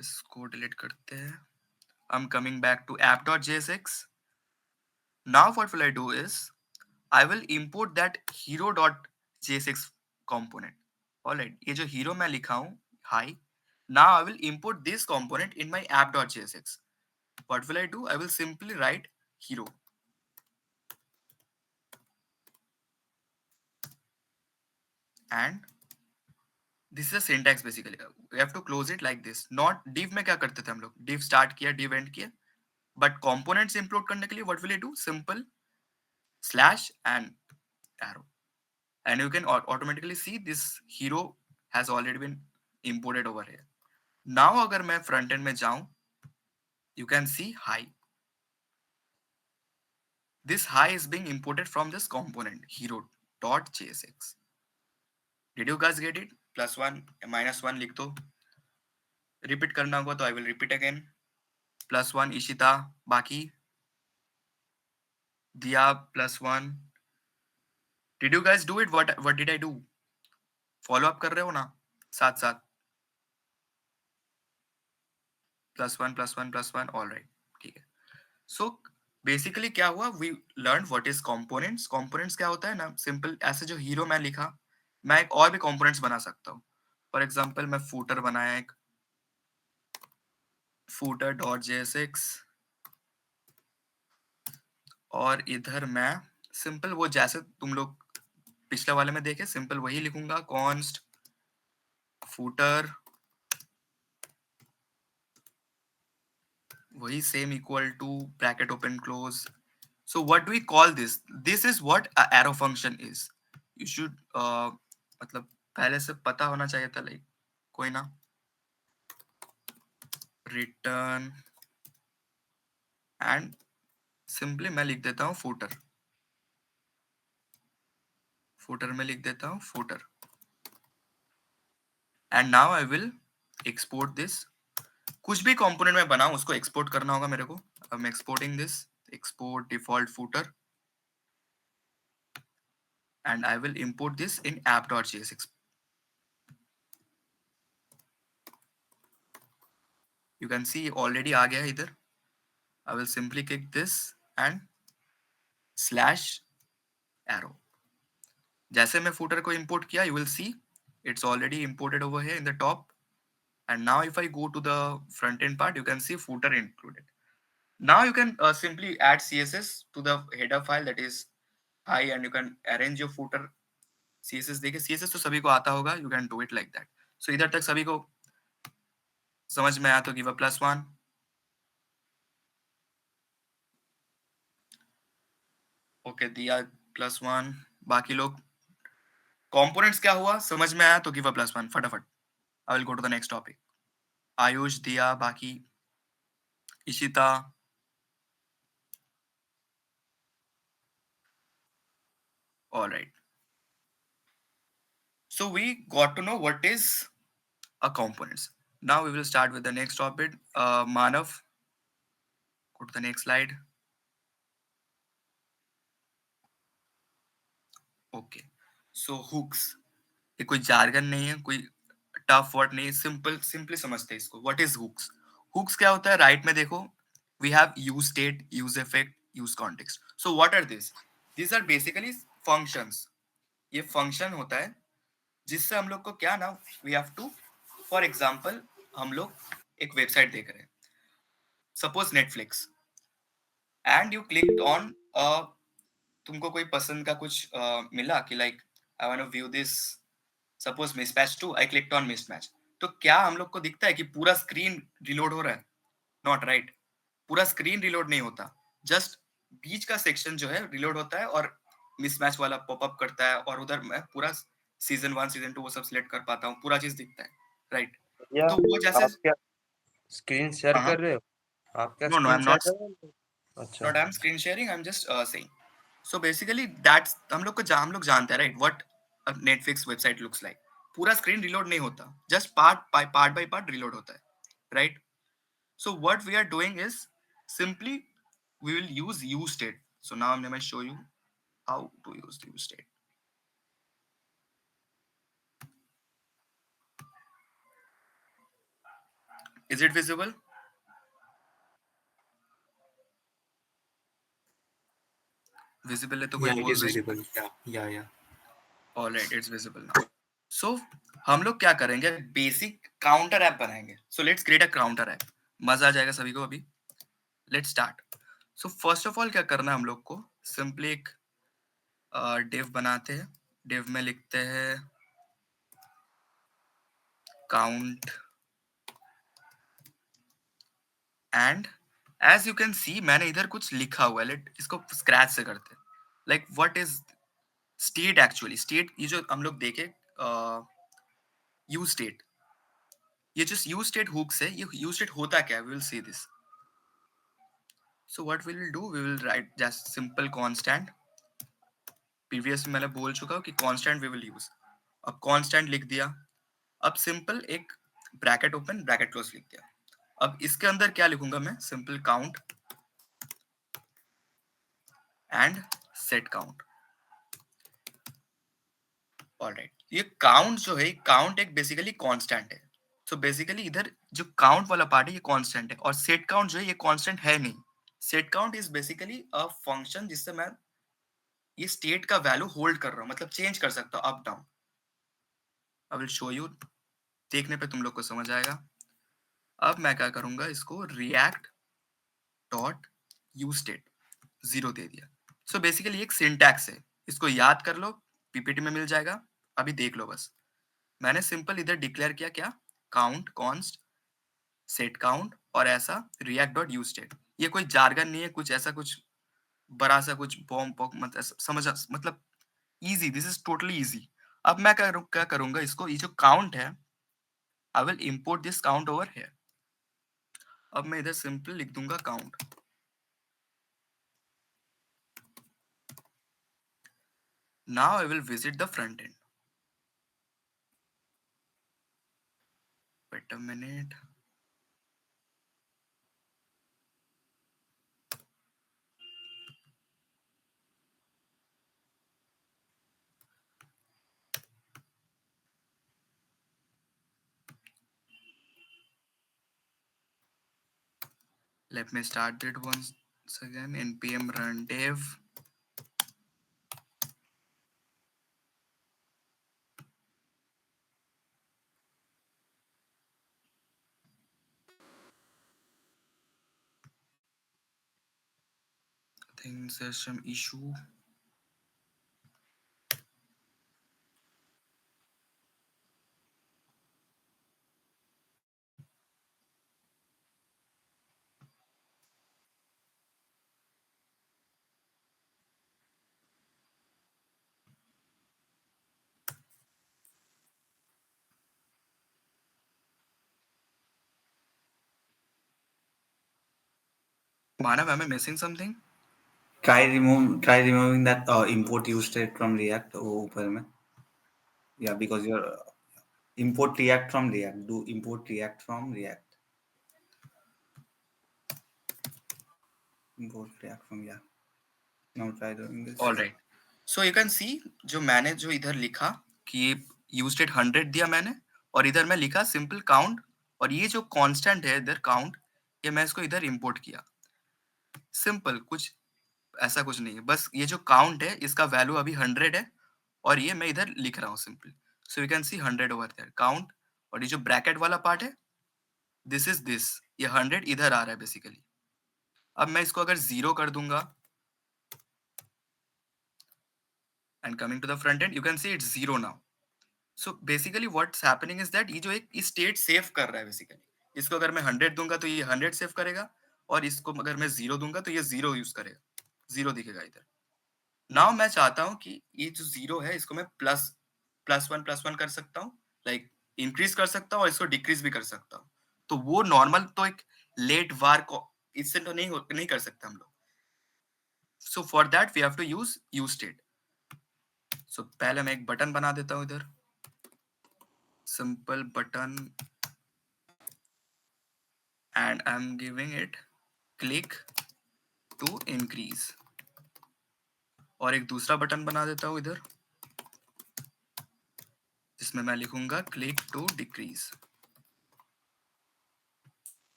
इसको डिलीट करते हैं. I'm coming back to app.jsx. Now what will I do is I will import that hero.jsx component. Alright, ये जो hero मैं लिखा हूँ, hi. Now I will import this component in my app.jsx. What will I do? I will simply write hero. And this is a syntax basically. We have to close it like this. Not div में क्या करते थे हम लोग? Div start किया, div end किया. But components import करने के लिए what will I do? Simple slash and arrow. And you can automatically see this hero has already been imported over here. Now अगर मैं front end में जाऊं, you can see hi. This hi is being imported from this component hero.jsx. Did you guys get it? +1 -1 लिख दो. Repeat करना होगा तो I will repeat again. +1 Ishita, बाकी दिया +1. Did you guys do it? What did I do? Follow up कर रहे हो ना साथ साथ. +1 all right. ठीक है. So बेसिकली क्या हुआ, we learn what is components. Components क्या होता है ना, सिंपल ऐसे जो हीरो मैं लिखा, मैं एक और भी कंपोनेंट्स बना सकता हूँ. फॉर एग्जांपल मैं फूटर बनाया, एक फूटर डॉट जेएसएक्स, और इधर मैं सिंपल वो जैसे तुम लोग पिछले वाले में देखे सिंपल वही लिखूंगा, कॉन्स्ट फूटर, वही same equal to bracket open close. So what do we call this? This is what a arrow function is. You should मतलब पहले से पता होना चाहिए था, लाइक कोई ना. रिटर्न एंड सिंपली मैं लिख देता हूँ फूटर. फूटर में लिख देता हूँ footer. And now I will export this. कुछ भी कंपोनेंट में बनाऊं उसको एक्सपोर्ट करना होगा मेरे को. अब मैं exporting this, export default footer, and I will import this in app.jsx. You can see already आ गया है इधर. I will simply click this and slash arrow. जैसे मैं footer को import किया, you will see it's already imported over here in the top. And now if I go to the front end part, you can see footer included. Now you can simply add CSS to the header file, that is hi, and you can arrange your footer. CSS देखिए, CSS तो सभी को आता होगा. You can do it like that. So इधर तक सभी को समझ में आया तो give a +1. ओके दिया +1. बाकी लोग कंपोनेंट्स क्या हुआ समझ में आया तो गिव अ +1 फटाफट. I will go to the next topic. Ayush दिया, बाकी Ishita, all right. So we got to know what is a components. Now we will start with the next topic. Manav, go to the next slide. Okay. So hooks. ये कोई jargon नहीं है, कोई tough word नहीं, simply समझते हैं इसको. What is hooks? Hooks क्या होता है? राइट में देखो, we have use state, use effect, use context. So what are this? This are basically functions. ये फंक्शन होता है जिससे हम लोग को क्या ना, वी हैव टू, फॉर एग्जांपल हम लोग एक वेबसाइट देख रहे हैं, suppose Netflix, and you clicked on, तुमको कोई पसंद का कुछ मिला कि like I want to view this, suppose mismatch 2, I clicked on mismatch. तो क्या हम लोग को दिखता है कि पूरा स्क्रीन रिलोड हो रहा है? Not right. पूरा स्क्रीन रिलोड नहीं होता, जस्ट बीच का सेक्शन जो है रिलोड होता है और मिसमैच वाला पॉपअप करता है, और उधर मैं पूरा सीजन 1 सीजन 2 वो सब सिलेक्ट कर पाता हूँ, पूरा चीज दिखता है, राइट? या तो वो जैसे, आप क्या स्क्रीन शेयर हाँ, कर रहे हो? आप क्या no no I screen am share not, कर रहे हो? अच्छा, I am screen sharing, I am just saying. So basically that's, हम लोग जानते हैं, right, what Netflix website looks like. पूरा स्क्रीन रिलोड नहीं होता, just part by part reload होता है, right? So what we are doing is simply we will use useState. So now I'm going to show you how to use useState. Is it visible? Visible है तो कोई Yeah, it बोल is they. visible. Yeah. All right, it's visible now. So हम लोग क्या करेंगे, basic counter app बनाएंगे. So let's create a counter app. मजा आ जाएगा सभी को. अभी let's start. So first of all क्या करना है हम लोग को, simply एक div बनाते हैं. div में लिखते हैं count, and as you can see मैंने इधर कुछ लिखा हुआ है. let इसको स्क्रैच से करते हैं. like what is state actually? state ये जो हम लोग देखे use state, ये जो use state hooks है, ये use state होता क्या है? we will see this. So what we will do, we will write just simple constant. previous में मैंने बोल चुका हूँ कि constant we will use. अब constant लिख दिया. अब simple एक ब्रैकेट ओपन ब्रैकेट क्लोज लिख दिया. अब इसके अंदर क्या लिखूंगा मैं, simple count and set count. Alright, ये काउंट जो है, काउंट एक बेसिकली कांस्टेंट है. सो बेसिकली इधर जो काउंट वाला पार्ट है ये कांस्टेंट है, और सेट काउंट जो है ये कांस्टेंट है नहीं. Set count is basically a function जिससे मैं ये स्टेट का वैल्यू होल्ड कर रहा हूं, मतलब चेंज कर सकता हूं up down. I will show you, देखने पे तुम लोग को समझ आएगा. अब मैं क्या करूंगा, इसको रिएक्ट डॉट यू स्टेट 0 दे दिया. सो बेसिकली एक सिंटैक्स है, इसको याद कर लो, पीपीटी में मिल जाएगा. अभी देख लो बस. मैंने सिंपल इधर डिक्लेयर किया क्या, काउंट कॉन्स्ट सेट काउंट और ऐसा रिएक्ट डॉट यूज स्टेट. ये कोई जार्गन नहीं है, कुछ ऐसा कुछ बड़ा सा कुछ बॉम्ब पॉक मत समझ, मतलब easy, this is totally easy. अब मैं क्या करूंगा, इसको ये जो काउंट है I will import this count over here. अब मैं इधर सिंपल लिख दूंगा count. Now I will visit the front end. Wait a minute. Let me start it once again. npm run dev. I think there's some issue. Manav, am I missing something? Try removing that import use state from React. ऊपर में. Yeah, because your import React from React. Do import React from React. Import React from, yeah. Now try doing this. All right. So you can see जो मैंने जो इधर लिखा कि ये use state 100 दिया मैंने, और इधर मैं लिखा सिंपल काउंट, और ये जो कांस्टेंट है इधर काउंट, ये मैं इसको इधर इंपोर्ट किया. सिंपल, कुछ ऐसा कुछ नहीं है, बस ये जो काउंट है इसका वैल्यू अभी 100 है, और ये मैं इधर लिख रहा हूँ simple. So you can see 100 over there count, और ये जो ब्रैकेट वाला पार्ट है दिस इज दिस, ये 100 इधर आ रहा है बेसिकली. अब मैं इसको अगर 0 कर दूंगा and coming to the front end you can see it's 0 now. So basically what's happening is that ये जो एक स्टेट सेव कर रहा है बेसिकली, इसको अगर मैं 100 दूंगा तो ये 100 सेव करेगा, और इसको अगर मैं 0 दूंगा तो ये 0 यूज करेगा, 0 दिखेगा इधर. नाउ मैं चाहता हूं कि ये जो 0 है इसको मैं प्लस वन कर सकता हूं, लाइक इंक्रीज कर सकता हूं, और इसको डिक्रीज भी कर सकता हूं. तो वो नॉर्मल तो एक लेट वार को इससे तो नहीं कर सकते हम लोग. So for that we have to use state. So पहले मैं एक बटन बना देता हूं इधर, simple button, and I am giving it click to increase, और एक दूसरा बटन बना देता हूं इधर जिसमें मैं लिखूंगा क्लिक टू डिक्रीज.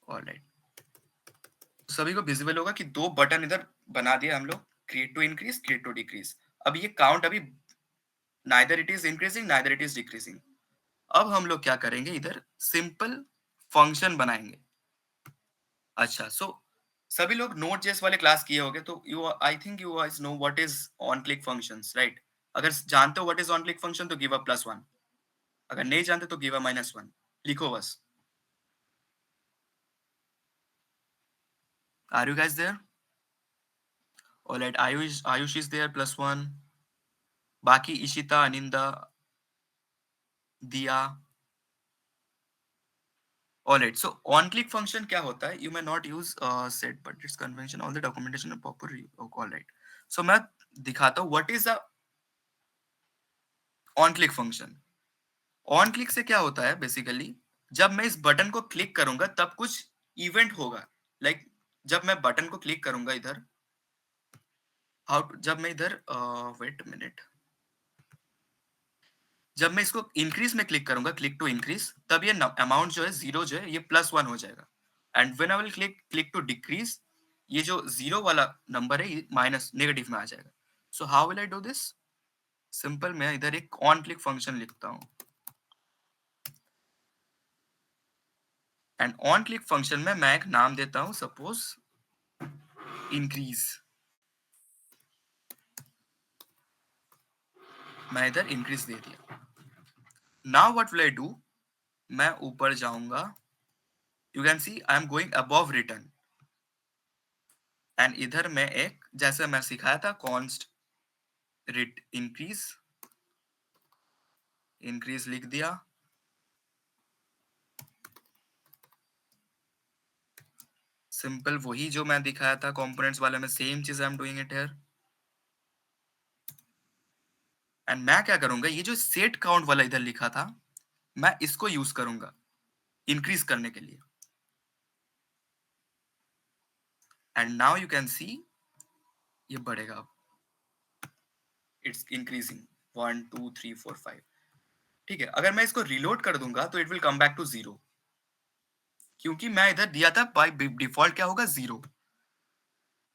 ऑलराइट, सभी को विजिबल होगा कि दो बटन इधर बना दिया हम लोग, create to increase, create to decrease. अब ये काउंट अभी neither it is increasing neither it is decreasing. अब हम लोग क्या करेंगे, इधर सिंपल फंक्शन बनाएंगे। अच्छा, सो सभी लोग नोट जेएस वाले क्लास किए होंगे, तो you I think you guys know what is on click functions, right? अगर जानते हो what is on click function तो गिव अ +1, अगर नहीं जानते तो गिव अ -1, लिखो बस। Are you guys there? Alright, Ayush is there, +1। बाकी Ishita, Aninda, Diya. Alright, so on click function क्या होता है? You may not use set but it's convention all the documentation of proper. Alright, so मैं दिखाता हूँ what is the on click function. On click से क्या होता है बेसिकली, जब मैं इस बटन को क्लिक करूंगा तब कुछ इवेंट होगा। लाइक जब मैं बटन को क्लिक करूंगा इधर, जब मैं इधर वेट मिनट, जब मैं इसको इंक्रीज में क्लिक करूंगा, क्लिक टू इंक्रीज, तब ये अमाउंट जो है जीरो जो है ये +1 हो जाएगा। And when I will click to decrease, ये जो जीरो वाला नंबर है ये माइनस नेगेटिव में आ जाएगा। So how will I do this? Simple, मैं इधर एक ऑन क्लिक फंक्शन लिखता हूं, एंड ऑन क्लिक फंक्शन में मैं एक नाम देता हूं, सपोज इंक्रीज। मैं इधर इंक्रीज दे दिया। Now what will I do? मैं ऊपर जाऊंगा, you can see I am going above return, and इधर मैं एक, जैसे मैं सिखाया था, कॉन्स्ट रिट इंक्रीज, इंक्रीज लिख दिया। सिंपल वही जो मैं दिखाया था कंपोनेंट्स वाले में, सेम चीज I am doing it here. And मैं क्या करूंगा, ये जो सेट काउंट वाला इधर लिखा था, मैं इसको यूज करूंगा इंक्रीज करने के लिए। एंड नाउ यू कैन सी ये बढ़ेगा, अब इट्स इंक्रीजिंग 1 2 3 4 5। ठीक है, अगर मैं इसको रिलोड कर दूंगा तो it will come back to 0, क्योंकि मैं इधर दिया था बाय डिफॉल्ट क्या होगा, 0।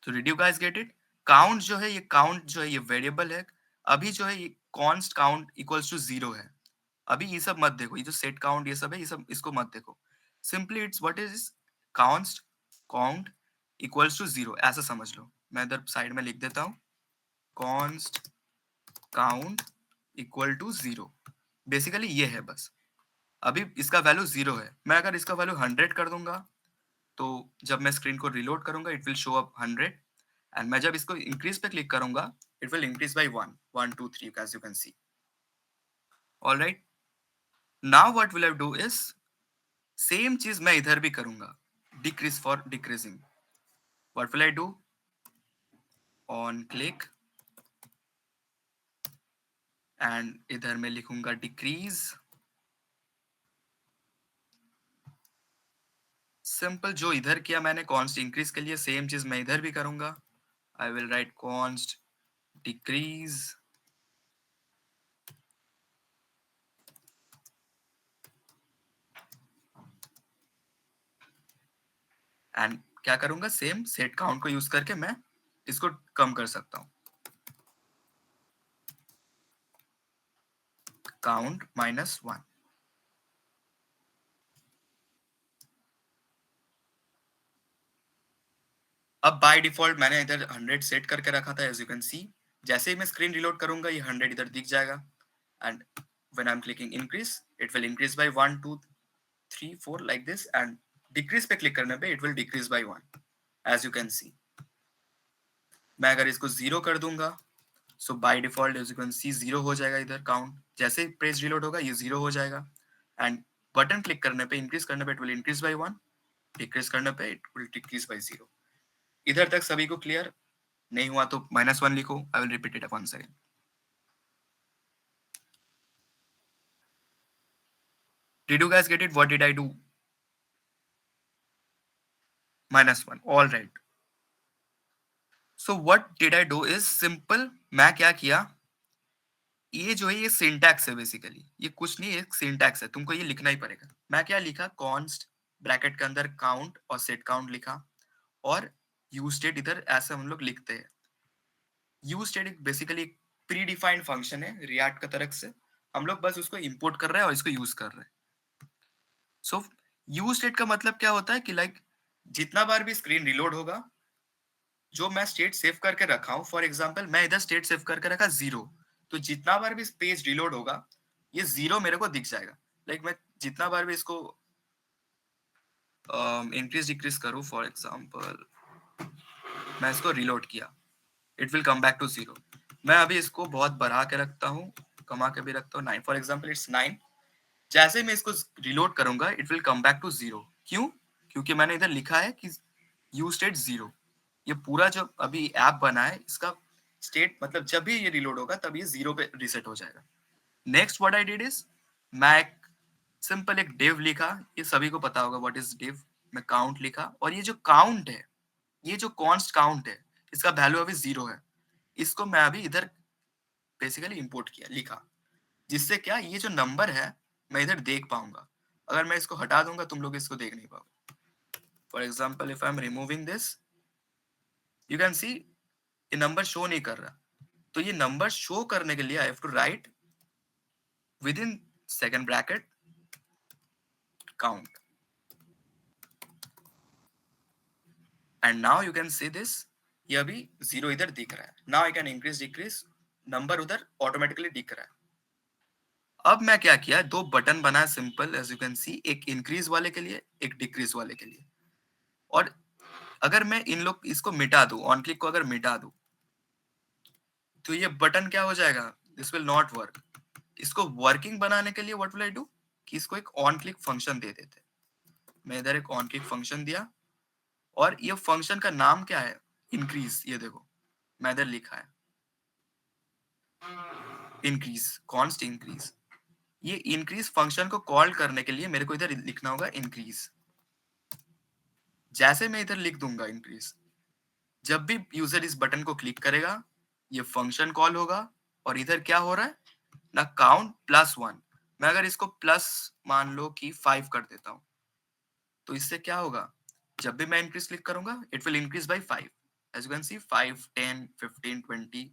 तो did you guys get it? Count जो है, ये काउंट जो है ये वेरिएबल है। अभी जो है ये कॉन्स्ट काउंट इक्वल्स टू 0 है। अभी ये सब मत देखो, ये जो सेट काउंट ये सब है, ये सब इसको मत देखो। Simply it's what is count count equals to 0, ऐसा समझ लो। मैं इधर साइड में लिख देता हूँ, कॉन्स्ट काउंट इक्वल टू 0। बेसिकली ये है बस। अभी इसका वैल्यू 0 है, मैं अगर इसका वैल्यू 100 कर दूंगा तो जब मैं स्क्रीन को रिलोड करूंगा it will show up 100, and मैं जब इसको इंक्रीज पे क्लिक करूंगा it will increase by 1 1 2 3 as you can see. Alright, now what will I do is, same चीज मैं इधर भी करूंगा, decrease for decreasing. What will I do? On click, and इधर मैं लिखूंगा डिक्रीज। सिंपल, जो इधर किया मैंने कॉन्स्ट इंक्रीज के लिए, सेम चीज मैं इधर भी करूंगा। आई will right const decrease, and क्या करूंगा, सेम सेट काउंट को यूज करके मैं इसको कम कर सकता हूं, काउंट -1। अब बाय डिफॉल्ट मैंने इधर 100 सेट करके रखा था, एज यू कैन सी। जैसे ही मैं स्क्रीन रिलोड करूंगा ये 100 इधर दिख जाएगा, and when I am clicking increase it will increase by 1 2 3 4 like this, and decrease पे क्लिक करने पे it will decrease by 1 as you can see. मैं अगर इसको 0 कर दूंगा, so by default as you can see 0 हो जाएगा इधर काउंट। जैसे प्रेस रिलोड होगा ये 0 हो जाएगा, एंड बटन क्लिक करने पे, इंक्रीज करने पे it will increase by 1, decrease करने पे इट विल डिक्रीज बाय 0। इधर तक सभी को क्लियर? नहीं हुआ तो -1 लिखो, I will repeat it once again. Did you guys get it? What did I do? -1, all right. So what did I do is simple, मैं क्या किया, ये जो है ये सिंटैक्स है बेसिकली, ये कुछ नहीं, एक सिंटैक्स है, तुमको ये लिखना ही पड़ेगा। मैं क्या लिखा, कॉन्स्ट ब्रैकेट के अंदर काउंट और सेट काउंट लिखा, और यूज स्टेट इधर ऐसे हम लोग लिखते हैं। यूज स्टेट एक बेसिकली प्री डिफाइंड फंक्शन है रिएक्ट का तरफ से, हम लोग बस उसको इंपोर्ट कर रहे हैं और इसको यूज कर रहे हैं। सो यूज स्टेट का मतलब क्या होता है कि लाइक जितना बार भी स्क्रीन रिलोड होगा, जो मैं स्टेट सेव करके रखा हूं, फॉर एग्जांपल मैं इधर स्टेट सेव करके रखा 0, तो जितना बार भी पेज रिलोड होगा ये 0 मेरे को दिख जाएगा। लाइक मैं जितना बार भी इसको इंक्रीज डिक्रीज करूं, फॉर एग्जांपल मैं इसको रिलोड किया, it will come back to 0। मैं अभी इसको बहुत बढ़ा के रखता हूँ, कमा के भी रखता हूँ 9, फॉर एग्जांपल इट्स 9। जैसे मैं इसको रिलोड करूंगा it will come back to 0। क्यों? क्योंकि मैंने इधर लिखा है कि यूज स्टेट 0। ये पूरा जो अभी ऐप बना है इसका स्टेट मतलब जब भी ये रिलोड होगा तब ये 0 पे रीसेट हो जाएगा। Next what I did is, मैं एक सिंपल एक div लिखा, ये सभी को पता होगा व्हाट इज div। मैं काउंट लिखा, और ये जो काउंट है, ये जो कॉन्स्ट काउंट है, इसका वैल्यू अभी 0 है, इसको मैं अभी इधर बेसिकली इंपोर्ट किया, लिखा, जिससे क्या ये जो नंबर है मैं इधर देख पाऊंगा। अगर मैं इसको हटा दूंगा तुम लोग इसको देख नहीं पाओगे। For example if I am removing this, you can सी ये नंबर शो नहीं कर रहा। तो ये नंबर शो करने के लिए I have to write with in second bracket count, and now you can see this, ये अभी 0 इधर दिख रहा है। Now I can increase decrease, number उधर ऑटोमेटिकली दिख रहा है। अब मैं क्या किया, दो बटन बनाया simple as you can see, एक इंक्रीज वाले के लिए, एक डिक्रीज वाले के लिए। और अगर मैं इन लोग इसको मिटा दूं, ऑन क्लिक को अगर मिटा दूं, तो ये बटन क्या हो जाएगा, दिस विल नॉट वर्क। इसको वर्किंग बनाने के लिए व्हाट विल आई डू, कि इसको एक ऑन क्लिक फंक्शन दे देते। मैं इधर एक ऑन क्लिक फंक्शन दिया, और ये फंक्शन का नाम क्या है, इंक्रीज। ये देखो मैं इधर लिखा है इंक्रीज, कॉन्स्ट इंक्रीज। ये इंक्रीज फंक्शन को कॉल करने के लिए मेरे को इधर लिखना होगा इंक्रीज। जैसे मैं इधर लिख दूंगा इंक्रीज, जब भी यूजर इस बटन को क्लिक करेगा ये फंक्शन कॉल होगा, और इधर क्या हो रहा है ना, काउंट +1। मैं अगर इसको प्लस मान लो कि 5 कर देता हूं, तो इससे क्या होगा, जब भी मैं इंक्रीज क्लिक करूंगा it will increase by 5, as you can see 5, 10, 15, 20।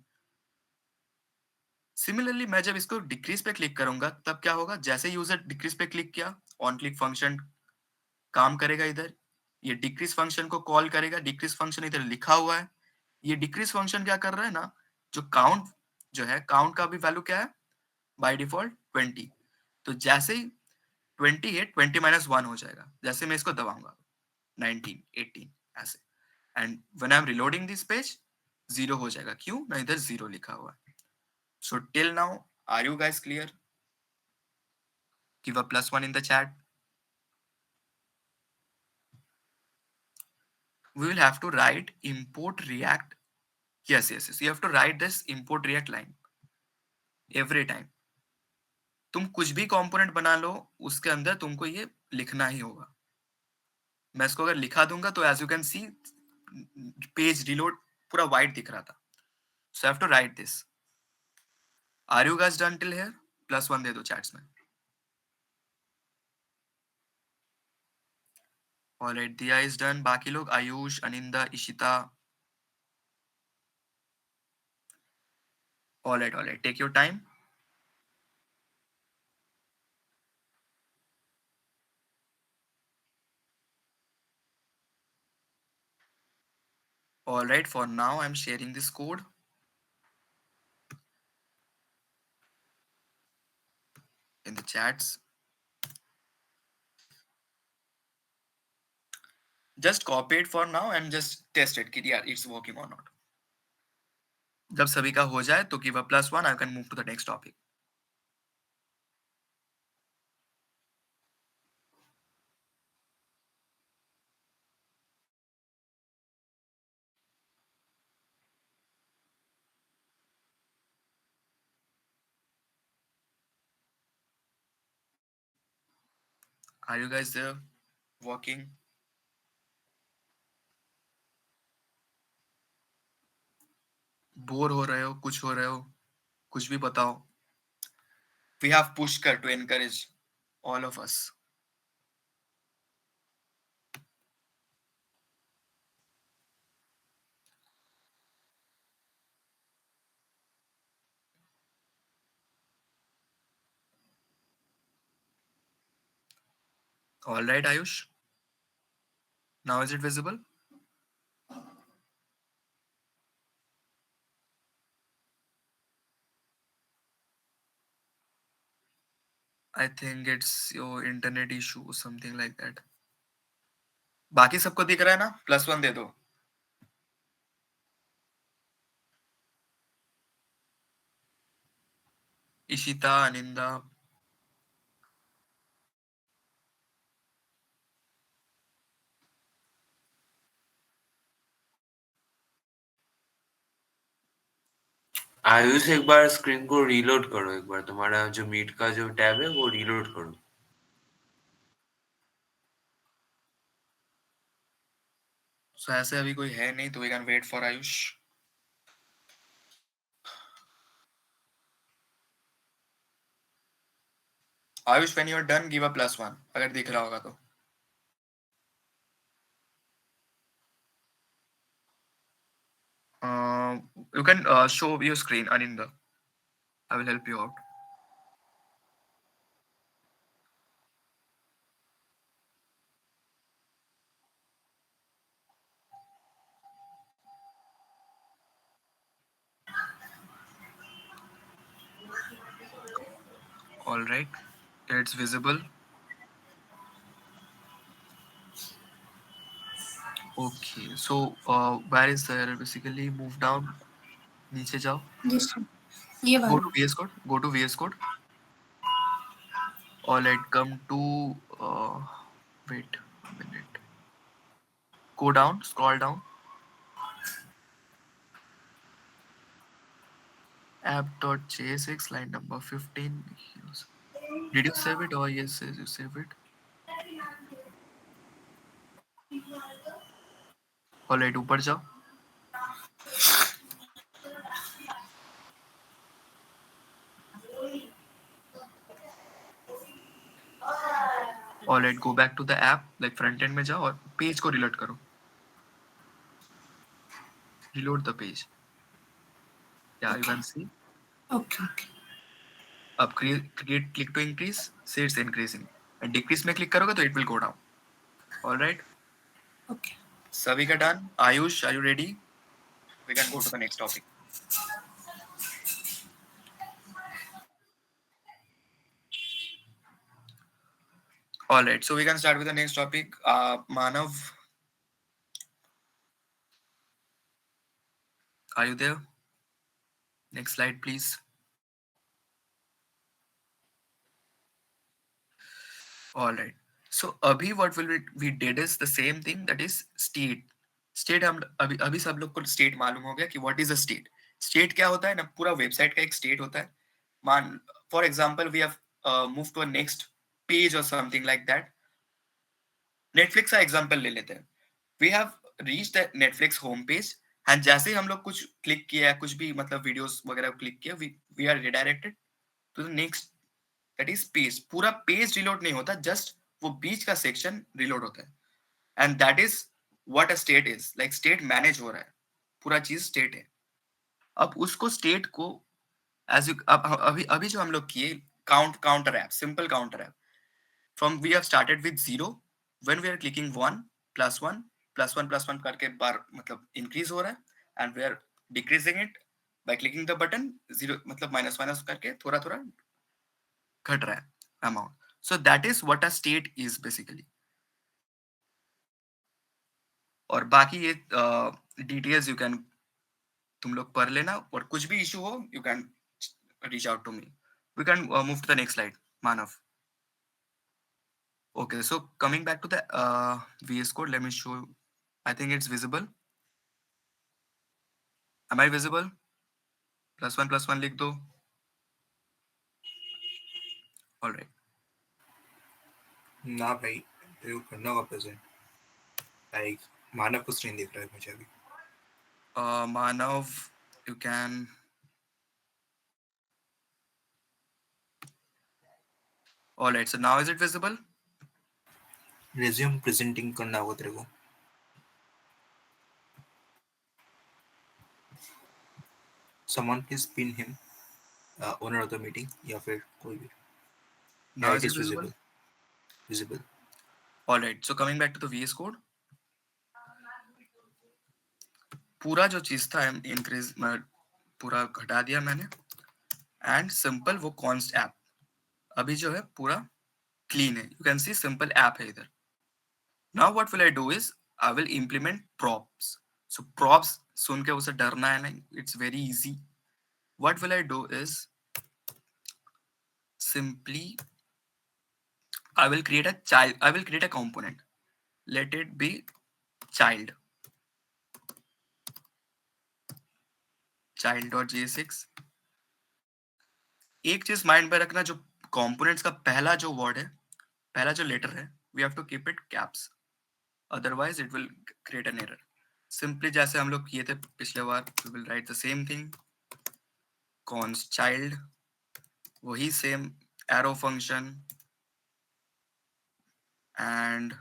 Similarly मैं जब इसको डिक्रीज पे क्लिक करूंगा तब क्या होगा, जैसे यूजर डिक्रीज पे क्लिक किया ऑन क्लिक फंक्शन काम करेगा इधर, ये डिक्रीज फंक्शन को कॉल करेगा। डिक्रीज फंक्शन इधर लिखा हुआ है, ये डिक्रीज फंक्शन क्या कर रहा है ना, जो काउंट जो है, काउंट का भी वैल्यू क्या है बाय डिफॉल्ट 20। तो जैसे ही 20 है 20 -1 हो जाएगा, जैसे मैं इसको दबाऊंगा 19, 18 ऐसे, and when I M reloading this page 0 हो जाएगा। क्यों ना, इधर 0 लिखा हुआ है। So till now are you guys clear? Give a +1 in the chat. We will have to write import react. Yes, yes, yes, you have to write this import react line every time. तुम कुछ भी component बना लो उसके अंदर तुमको ये लिखना ही होगा। मैं इसको अगर लिखा दूंगा तो as you can see page reload पूरा व्हाइट दिख रहा था। So I have to write this. Are you guys done till here? +1 दे दो चैट्स में। Alright, Diya is done. बाकी लोग Ayush, Aninda, Ishita. Alright, alright, take your time. Alright, for now I'm sharing this code. In the chats. Just copy it for now and just test it कि यार it's working or not. जब सभी का हो जाए तो give a +1, I can move to the next topic. Are you guys there? Working? Bore हो रहे हो, कुछ हो रहे हो, कुछ भी बताओ। We have Pushkar to encourage all of us. All right, Ayush. Now is it visible? I think it's your internet issue, something like that. बाकी सबको दिख रहा है ना? +1 दे दो. इशिता, अनिंदा. आयुष एक बार स्क्रीन को रीलोड करो, एक बार तुम्हारा जो मीट का जो टैब है वो रीलोड करो. So ऐसे अभी कोई है नहीं, तो we can wait for Ayush. Ayush, when you're done, give a +1 अगर दिख रहा होगा तो. You can show your screen, Aninda. I will help you out. All right, it's visible. Okay, so where is the error? Basically, move down. नीचे जाओ. Yes, sir. ये Go वाला. to VS Code. Go to VS Code. All right, come to. Wait a minute. Go down. Scroll down. App.jsx line number 15. Did you save it? Or yes, you save it. All right, ऊपर जाओ. All right, go back to the app, like front end में जाओ और page को reload करो. Reload the page. Yeah, you can see. Okay, okay. अब create click to increase, say it's increasing. And decrease में click करोगे तो it will go down. All right. Okay. सभी का done. Ayush, are you ready? We can go to the next topic. All right, so we can start with the next topic. Manav, are you there? Next slide, please. All right. So abhi what we did is the same thing, that is state. State हम अभी सब लोग को state मालूम हो गया कि what is a state. State क्या होता है ना, पूरा website का एक state होता है. मान for example we have moved to a next page or something like that. Netflix का example ले लेते हैं. We have reached the Netflix home page and जैसे ही हम लोग कुछ click किया, कुछ भी मतलब videos वगैरह click किया, we are redirected to the next, that is page. पूरा page reload नहीं होता, just वो बीच का section reload होता है. And that is what a state is. Like state manage हो रहा है, पूरा चीज state है. अब उसको state को as you अभी जो हम लोग किए counter app, simple counter app. From we have started with 0, when we are clicking 1 plus 1 plus 1 plus 1 करके बार मतलब increase हो रहा है, and we are decreasing it by clicking the button 0 मतलब minus minus करके थोड़ा थोड़ा घट रहा है amount. So that is what a state is basically. और बाकी ये details you can तुम लोग पढ़ लेना, और कुछ भी issue हो you can reach out to me. We can move to the next slide, Manav. Okay, so coming back to the VS Code, let me show you. I think it's visible. Am I visible? +1 लिख दो. All right. ना भाई, प्रयोग करना होगा present. Like मानव को screen दिख रहा है मुझे अभी. Manav, you can. All right, so now is it visible? Resume presenting करना होगा तेरे को. Someone please pin him, owner of the meeting, या फिर कोई भी. Now Yeah, is it it is visible? visible. All right, so coming back to the VS Code, पूरा जो चीज था इंक्रीज पूरा घटा दिया मैंने, एंड सिंपल वो कॉन्स्ट ऐप अभी जो है पूरा क्लीन है. You can see simple app है इधर. Now what will I do is I will implement props. So props सुन के उसे डरना है नहीं, it's very easy. What will I do is simply I will create a child, I will create a component. Let it be child child.j6. एक चीज mind में रखना, जो कंपोनेंट्स का पहला जो वर्ड है, पहला जो लेटर है, we have to keep it caps, otherwise it will create an error. Simply जैसे हम लोग किए थे पिछले बार, we will write the same thing, const child, वही सेम एरो फंक्शन, एंड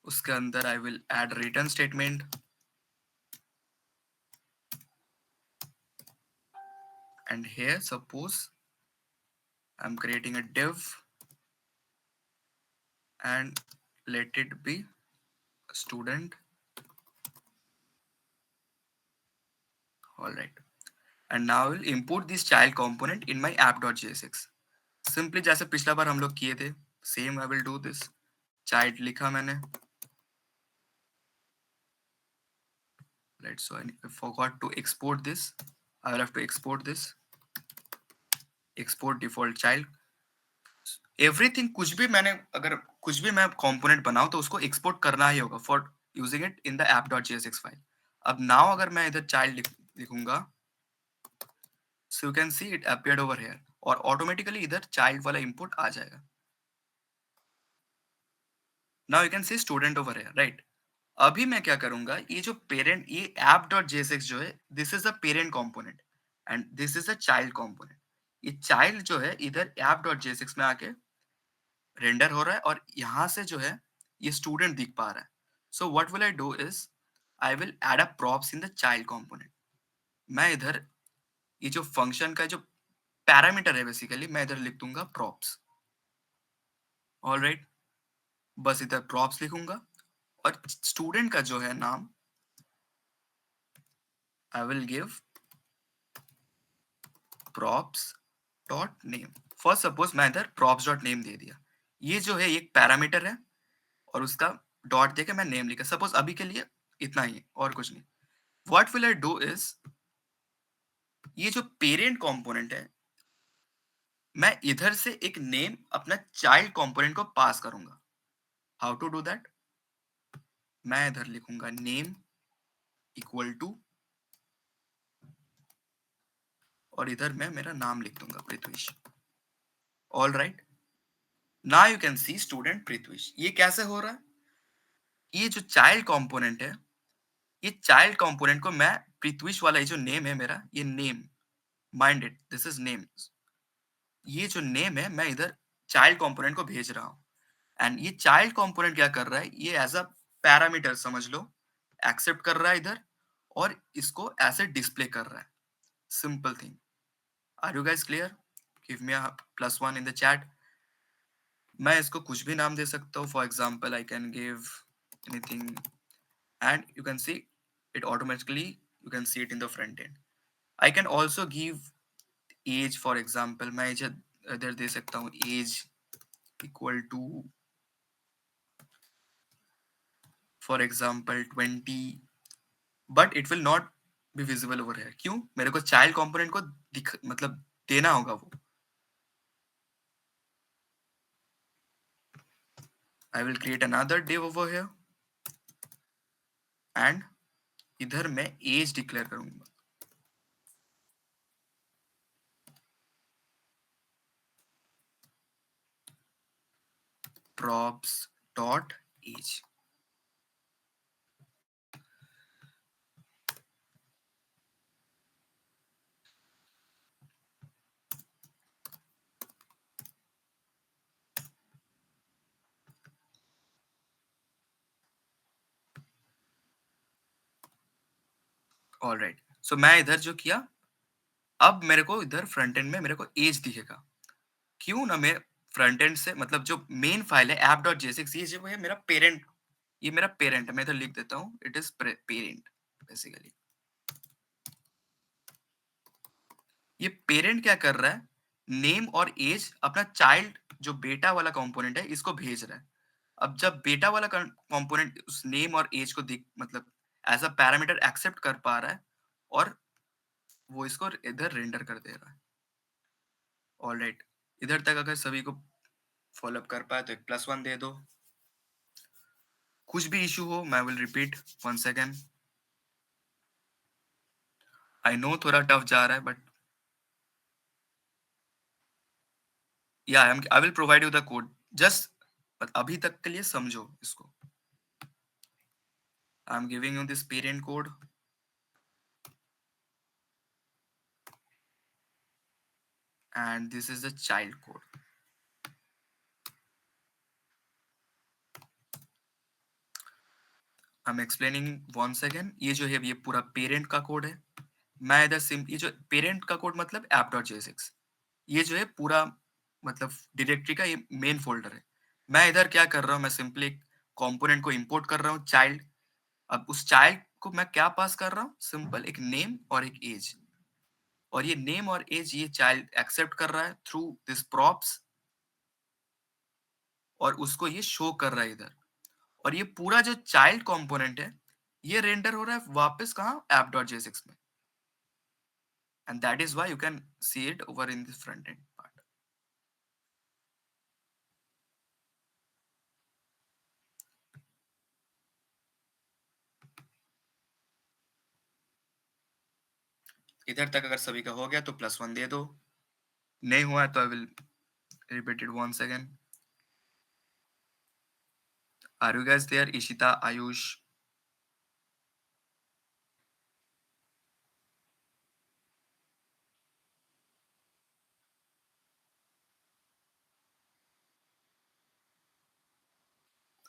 उसके अंदर I will add return statement, and here suppose I'm creating a div and let it be student. All right, and now I will import this child component in my app.jsx. Simply जैसे पिछला बार हम लोग किए थे, same I will do this. child लिखा मैंने. Right, so I forgot to export this. I will have to export this. Export default child. Everything, कुछ भी मैंने, अगर कुछ भी मैं कंपोनेंट बनाऊं तो उसको एक्सपोर्ट करना ही होगा for using it in the app.jsx file. अब नाउ अगर मैं इधर चाइल्ड लिखूंगा, सो you can see it appeared over here, और ऑटोमेटिकली इधर चाइल्ड वाला इंपुट आ जाएगा. Now you can see student over here, right. अभी मैं क्या करूंगा, ये जो पेरेंट, ये app.jsx जो है, this is the parent component and this is the child component. ये चाइल्ड जो है इधर app.jsx में आके रेंडर हो रहा है, और यहां से जो है ये स्टूडेंट दिख पा रहा है. So what will I do is I will add a props in the child component. मैं इधर ये जो फंक्शन का जो पैरामीटर है बेसिकली, मैं इधर लिख दूंगा प्रॉप्स. ऑलराइट, बस इधर प्रॉप्स लिखूंगा, और स्टूडेंट का जो है नाम आई will give props dot name. First suppose मैं इधर props डॉट नेम दे दिया. ये जो है एक पैरामीटर है, और उसका डॉट देके मैं नेम लिखा. सपोज अभी के लिए इतना ही है और कुछ नहीं. What will I do is, ये जो पेरेंट कंपोनेंट है, मैं इधर से एक नेम अपना चाइल्ड कंपोनेंट को पास करूंगा. हाउ टू डू दैट, मैं इधर लिखूंगा नेम इक्वल टू, और इधर मैं मेरा नाम लिख दूंगा Prithwish. All right, now you can see student Prithwish. ये कैसे हो रहा है, ये जो चाइल्ड कंपोनेंट है, ये चाइल्ड कंपोनेंट को मैं पृथ्वीश वाला ये जो नेम है मेरा, ये name, mind it, this is name. ये जो नेम है मैं इधर चाइल्ड कंपोनेंट को भेज रहा हूं, एंड ये चाइल्ड कंपोनेंट क्या कर रहा है, ये एज अ पैरामीटर समझ लो, एक्सेप्ट कर रहा है इधर, और इसको ऐसे डिस्प्ले कर रहा है. Simple thing. Are you guys clear? Give me a +1 in the chat. मैं इसको कुछ भी नाम दे सकता हूँ. For example I can give anything, and you can see it automatically, you can see it in the front end. I can also give age, for example मैं इधर दे सकता हूँ age equal to for example 20, but it will not be visible over here. क्यों? मेरे को child component को मतलब देना होगा वो. I will create another div over here, and इधर मैं age डिक्लेयर करूंगा. props dot age. All right, so मैं इधर जो किया, अब मेरे को इधर फ्रंट एंड में मेरे को एज दिखेगा. क्यों ना, मैं फ्रंट एंड से मतलब जो मेन फाइल है app.jsx, ये जो है मेरा पेरेंट, ये मेरा पेरेंट है। मैं इधर लिख देता हूँ, इट इज पेरेंट बेसिकली। ये पेरेंट क्या कर रहा है, नेम और एज अपना चाइल्ड जो बेटा वाला कंपोनेंट है इसको भेज रहा है। अब जब बेटा वाला कंपोनेंट उस नेम और एज को दिख मतलब एज अ पैरामीटर एक्सेप्ट कर पा रहा है और वो इसको इधर रेंडर कर दे रहा है। ऑलराइट, इधर तक अगर सभी को फॉलो अप कर पाए तो एक +1 दे दो। कुछ भी इशू हो मैं will repeat once again. I know थोड़ा टफ जा रहा है बट या I will provide you the code, just अभी तक के लिए समझो इसको। आई am giving you this parent code and this is the child code. I'm explaining once again. ये जो है ये पूरा पेरेंट का कोड है। मैं इधर ये जो पेरेंट का कोड मतलब app.jsx, ये जो है पूरा मतलब डायरेक्टरी का ये मेन फोल्डर है। मैं इधर क्या कर रहा हूँ, मैं सिंपली कंपोनेंट को इंपोर्ट कर रहा हूँ चाइल्ड। अब उस चाइल्ड को मैं क्या पास कर रहा हूँ, सिंपल एक नेम और एक एज, और ये नेम और एज ये चाइल्ड एक्सेप्ट कर रहा है थ्रू दिस प्रॉप्स और उसको ये शो कर रहा है इधर। और ये पूरा जो चाइल्ड कंपोनेंट है ये रेंडर हो रहा है वापस कहाँ, app.jsx में। And that is why you can see it over in this front end part. इधर तक अगर सभी का हो गया तो +1 दे दो, नहीं हुआ है तो I will repeat it once again. Are you guys there? Ishita, Ayush,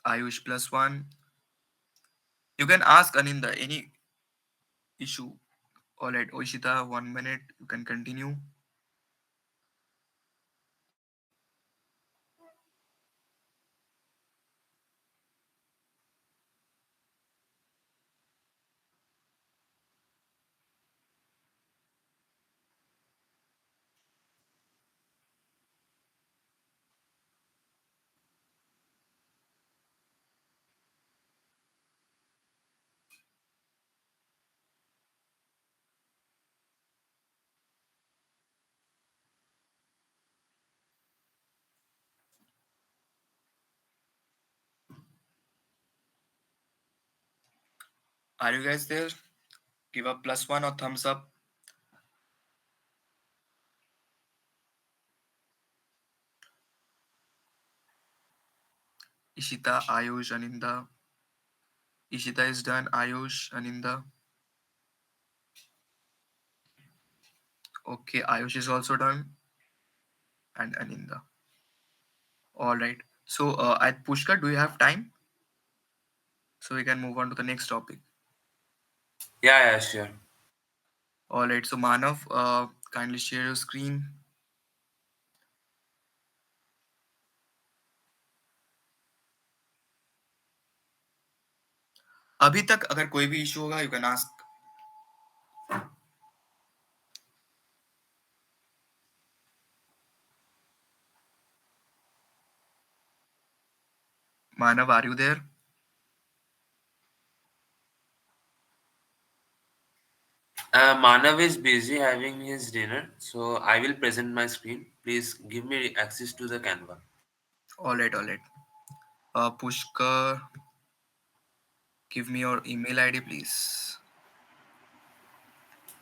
Ayush +1. You can ask Aninda any issue. All right, Oishita, 1 minute. You can continue. Are you guys there? Give a +1 or thumbs up. Ishita, Ayush, Aninda. Ishita is done. Ayush, Aninda. Okay, Ayush is also done. And Aninda. All right. So, at Pushkar, do you have time? So we can move on to the next topic. Yeah, sure. All right. So, Manav, kindly share your screen. अभी तक अगर कोई भी issue होगा, you can ask. Manav, are you there? Manav is busy having his dinner, so I will present my screen. Please give me access to the Canva. All right, all right. Pushkar, give me your email ID, please.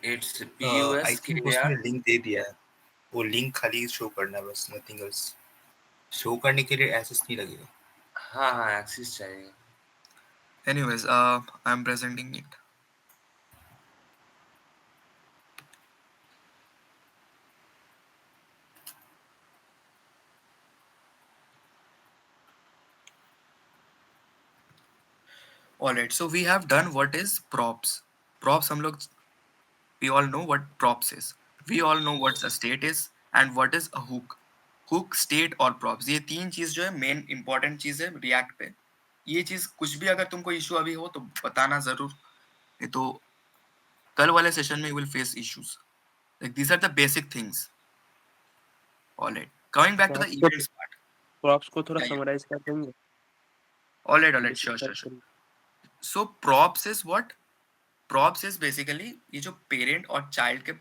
It's I think उसने PUSKAR. Link दे दिया है, वो link खाली show करना है बस, nothing else. Show करने के लिए एक्सेस नहीं लगेगा। हाँ हाँ एक्सेस चाहिए। Anyways, I'm presenting it. Alright, so we have done what is props. Props हम लोग, we all know what props is. We all know what a state is and what is a hook. Hook, state और props, ये तीन चीज जो है main important चीज है रिएक्ट पे. ये चीज कुछ भी अगर तुमको इशू अभी हो तो बताना जरूर, नहीं तो कल वाले सेशन में you will face issues. Like these are the basic things. Alright, coming back to the events part. Props को थोड़ा Yeah, yeah. समराइज कर देंगे. Alright, sure. So props is what? Props is basically ये जो parent और child के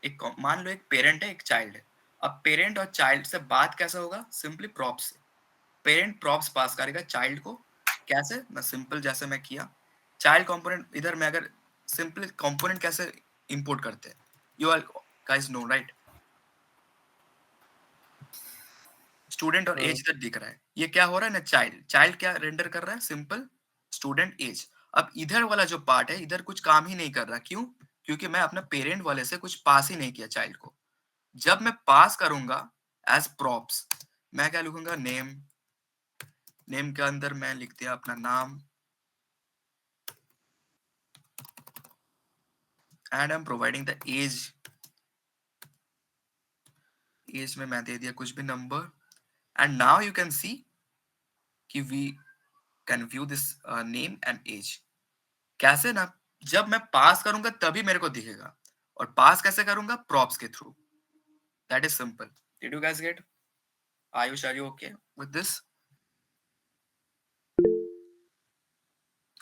एक मान लो एक पेरेंट है एक चाइल्ड है. अब पेरेंट और चाइल्ड से बात कैसा होगा? सिंपली प्रॉप्स से. पेरेंट प्रॉप्स पास करेगा चाइल्ड को. कैसे? मैं सिंपल जैसे मैं किया चाइल्ड कंपोनेंट, इधर मैं अगर सिंपल कंपोनेंट कैसे इंपोर्ट करते हैं, you all guys know right. Student और एज इधर दिख रहा है. ये क्या हो रहा है ना, चाइल्ड. चाइल्ड क्या रेंडर कर रहा है? Simple student as. अब इधर वाला जो पार्ट है इधर कुछ काम ही नहीं कर रहा. क्यों? क्योंकि मैं अपना पेरेंट वाले से कुछ पास ही नहीं किया चाइल्ड को. जब मैं पास करूंगा एज प्रॉप्स, मैं क्या लिखूंगा? नेम. नेम के अंदर मैं लिख दिया अपना नाम and I am providing the age. Age में मैं दे दिया कुछ भी number. And now you can see कि we can view this name and age. कैसे ना, जब मैं पास करूंगा तभी मेरे को दिखेगा. और पास कैसे करूंगा? प्रॉप्स के through. That is simple. Did you guys get? Ayush, are you okay with this?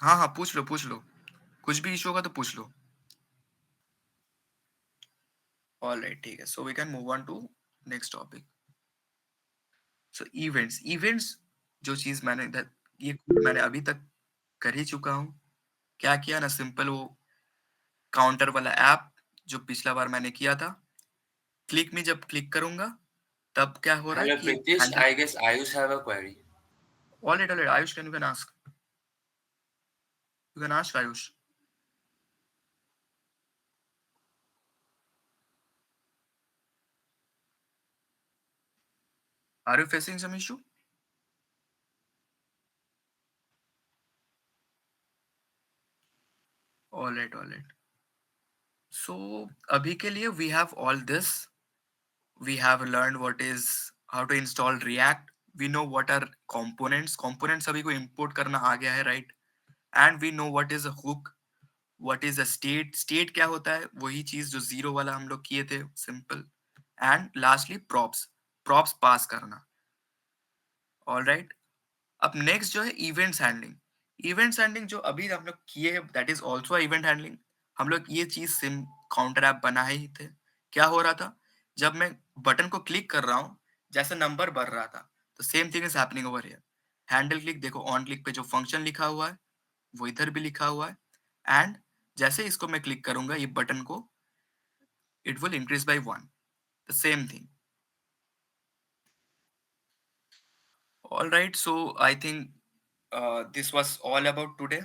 हाँ हाँ, पूछ लो. कुछ भी इशू होगा तो पूछ लो. ऑलराइट, ठीक है. So we can move on to next topic. So events जो चीज ये मैंने अभी तक कर ही चुका हूँ. क्या किया ना, सिंपल वो काउंटर वाला ऐप जो पिछला बार मैंने किया था. क्लिक में जब क्लिक करूंगा तब क्या हो रहा है Hello, कि Pritish. I guess Ayush have a query. Alright, Ayush you can ask. You can ask Ayush. Are you facing some issue? All right. So अभी के लिए we have all this. We have learned what is how to install React. We know what are components. Components सभी को import करना आ गया है, right? And we know what is a hook. What is a state? State क्या होता है? वही चीज जो जीरो वाला हम लोग किए थे, simple. And lastly props. Props पास करना. All right. अब नेक्स्ट जो है इवेंट्स हैंडलिंग. इवेंट्स हैंडलिंग जो अभी हम लोग किए हैं that is also event handling. हम लोग ये चीज सिम काउंटर ऐप बना ही थे. क्या हो रहा था? जब मैं बटन को क्लिक कर रहा हूँ, जैसे नंबर बढ़ रहा था, तो same thing is happening over here. Handle click देखो, ऑन क्लिक पे जो फंक्शन लिखा हुआ है वो इधर भी लिखा हुआ है. एंड जैसे इसको मैं क्लिक करूंगा ये बटन को, it will increase by 1. The same thing. All right, so I think this was all about today.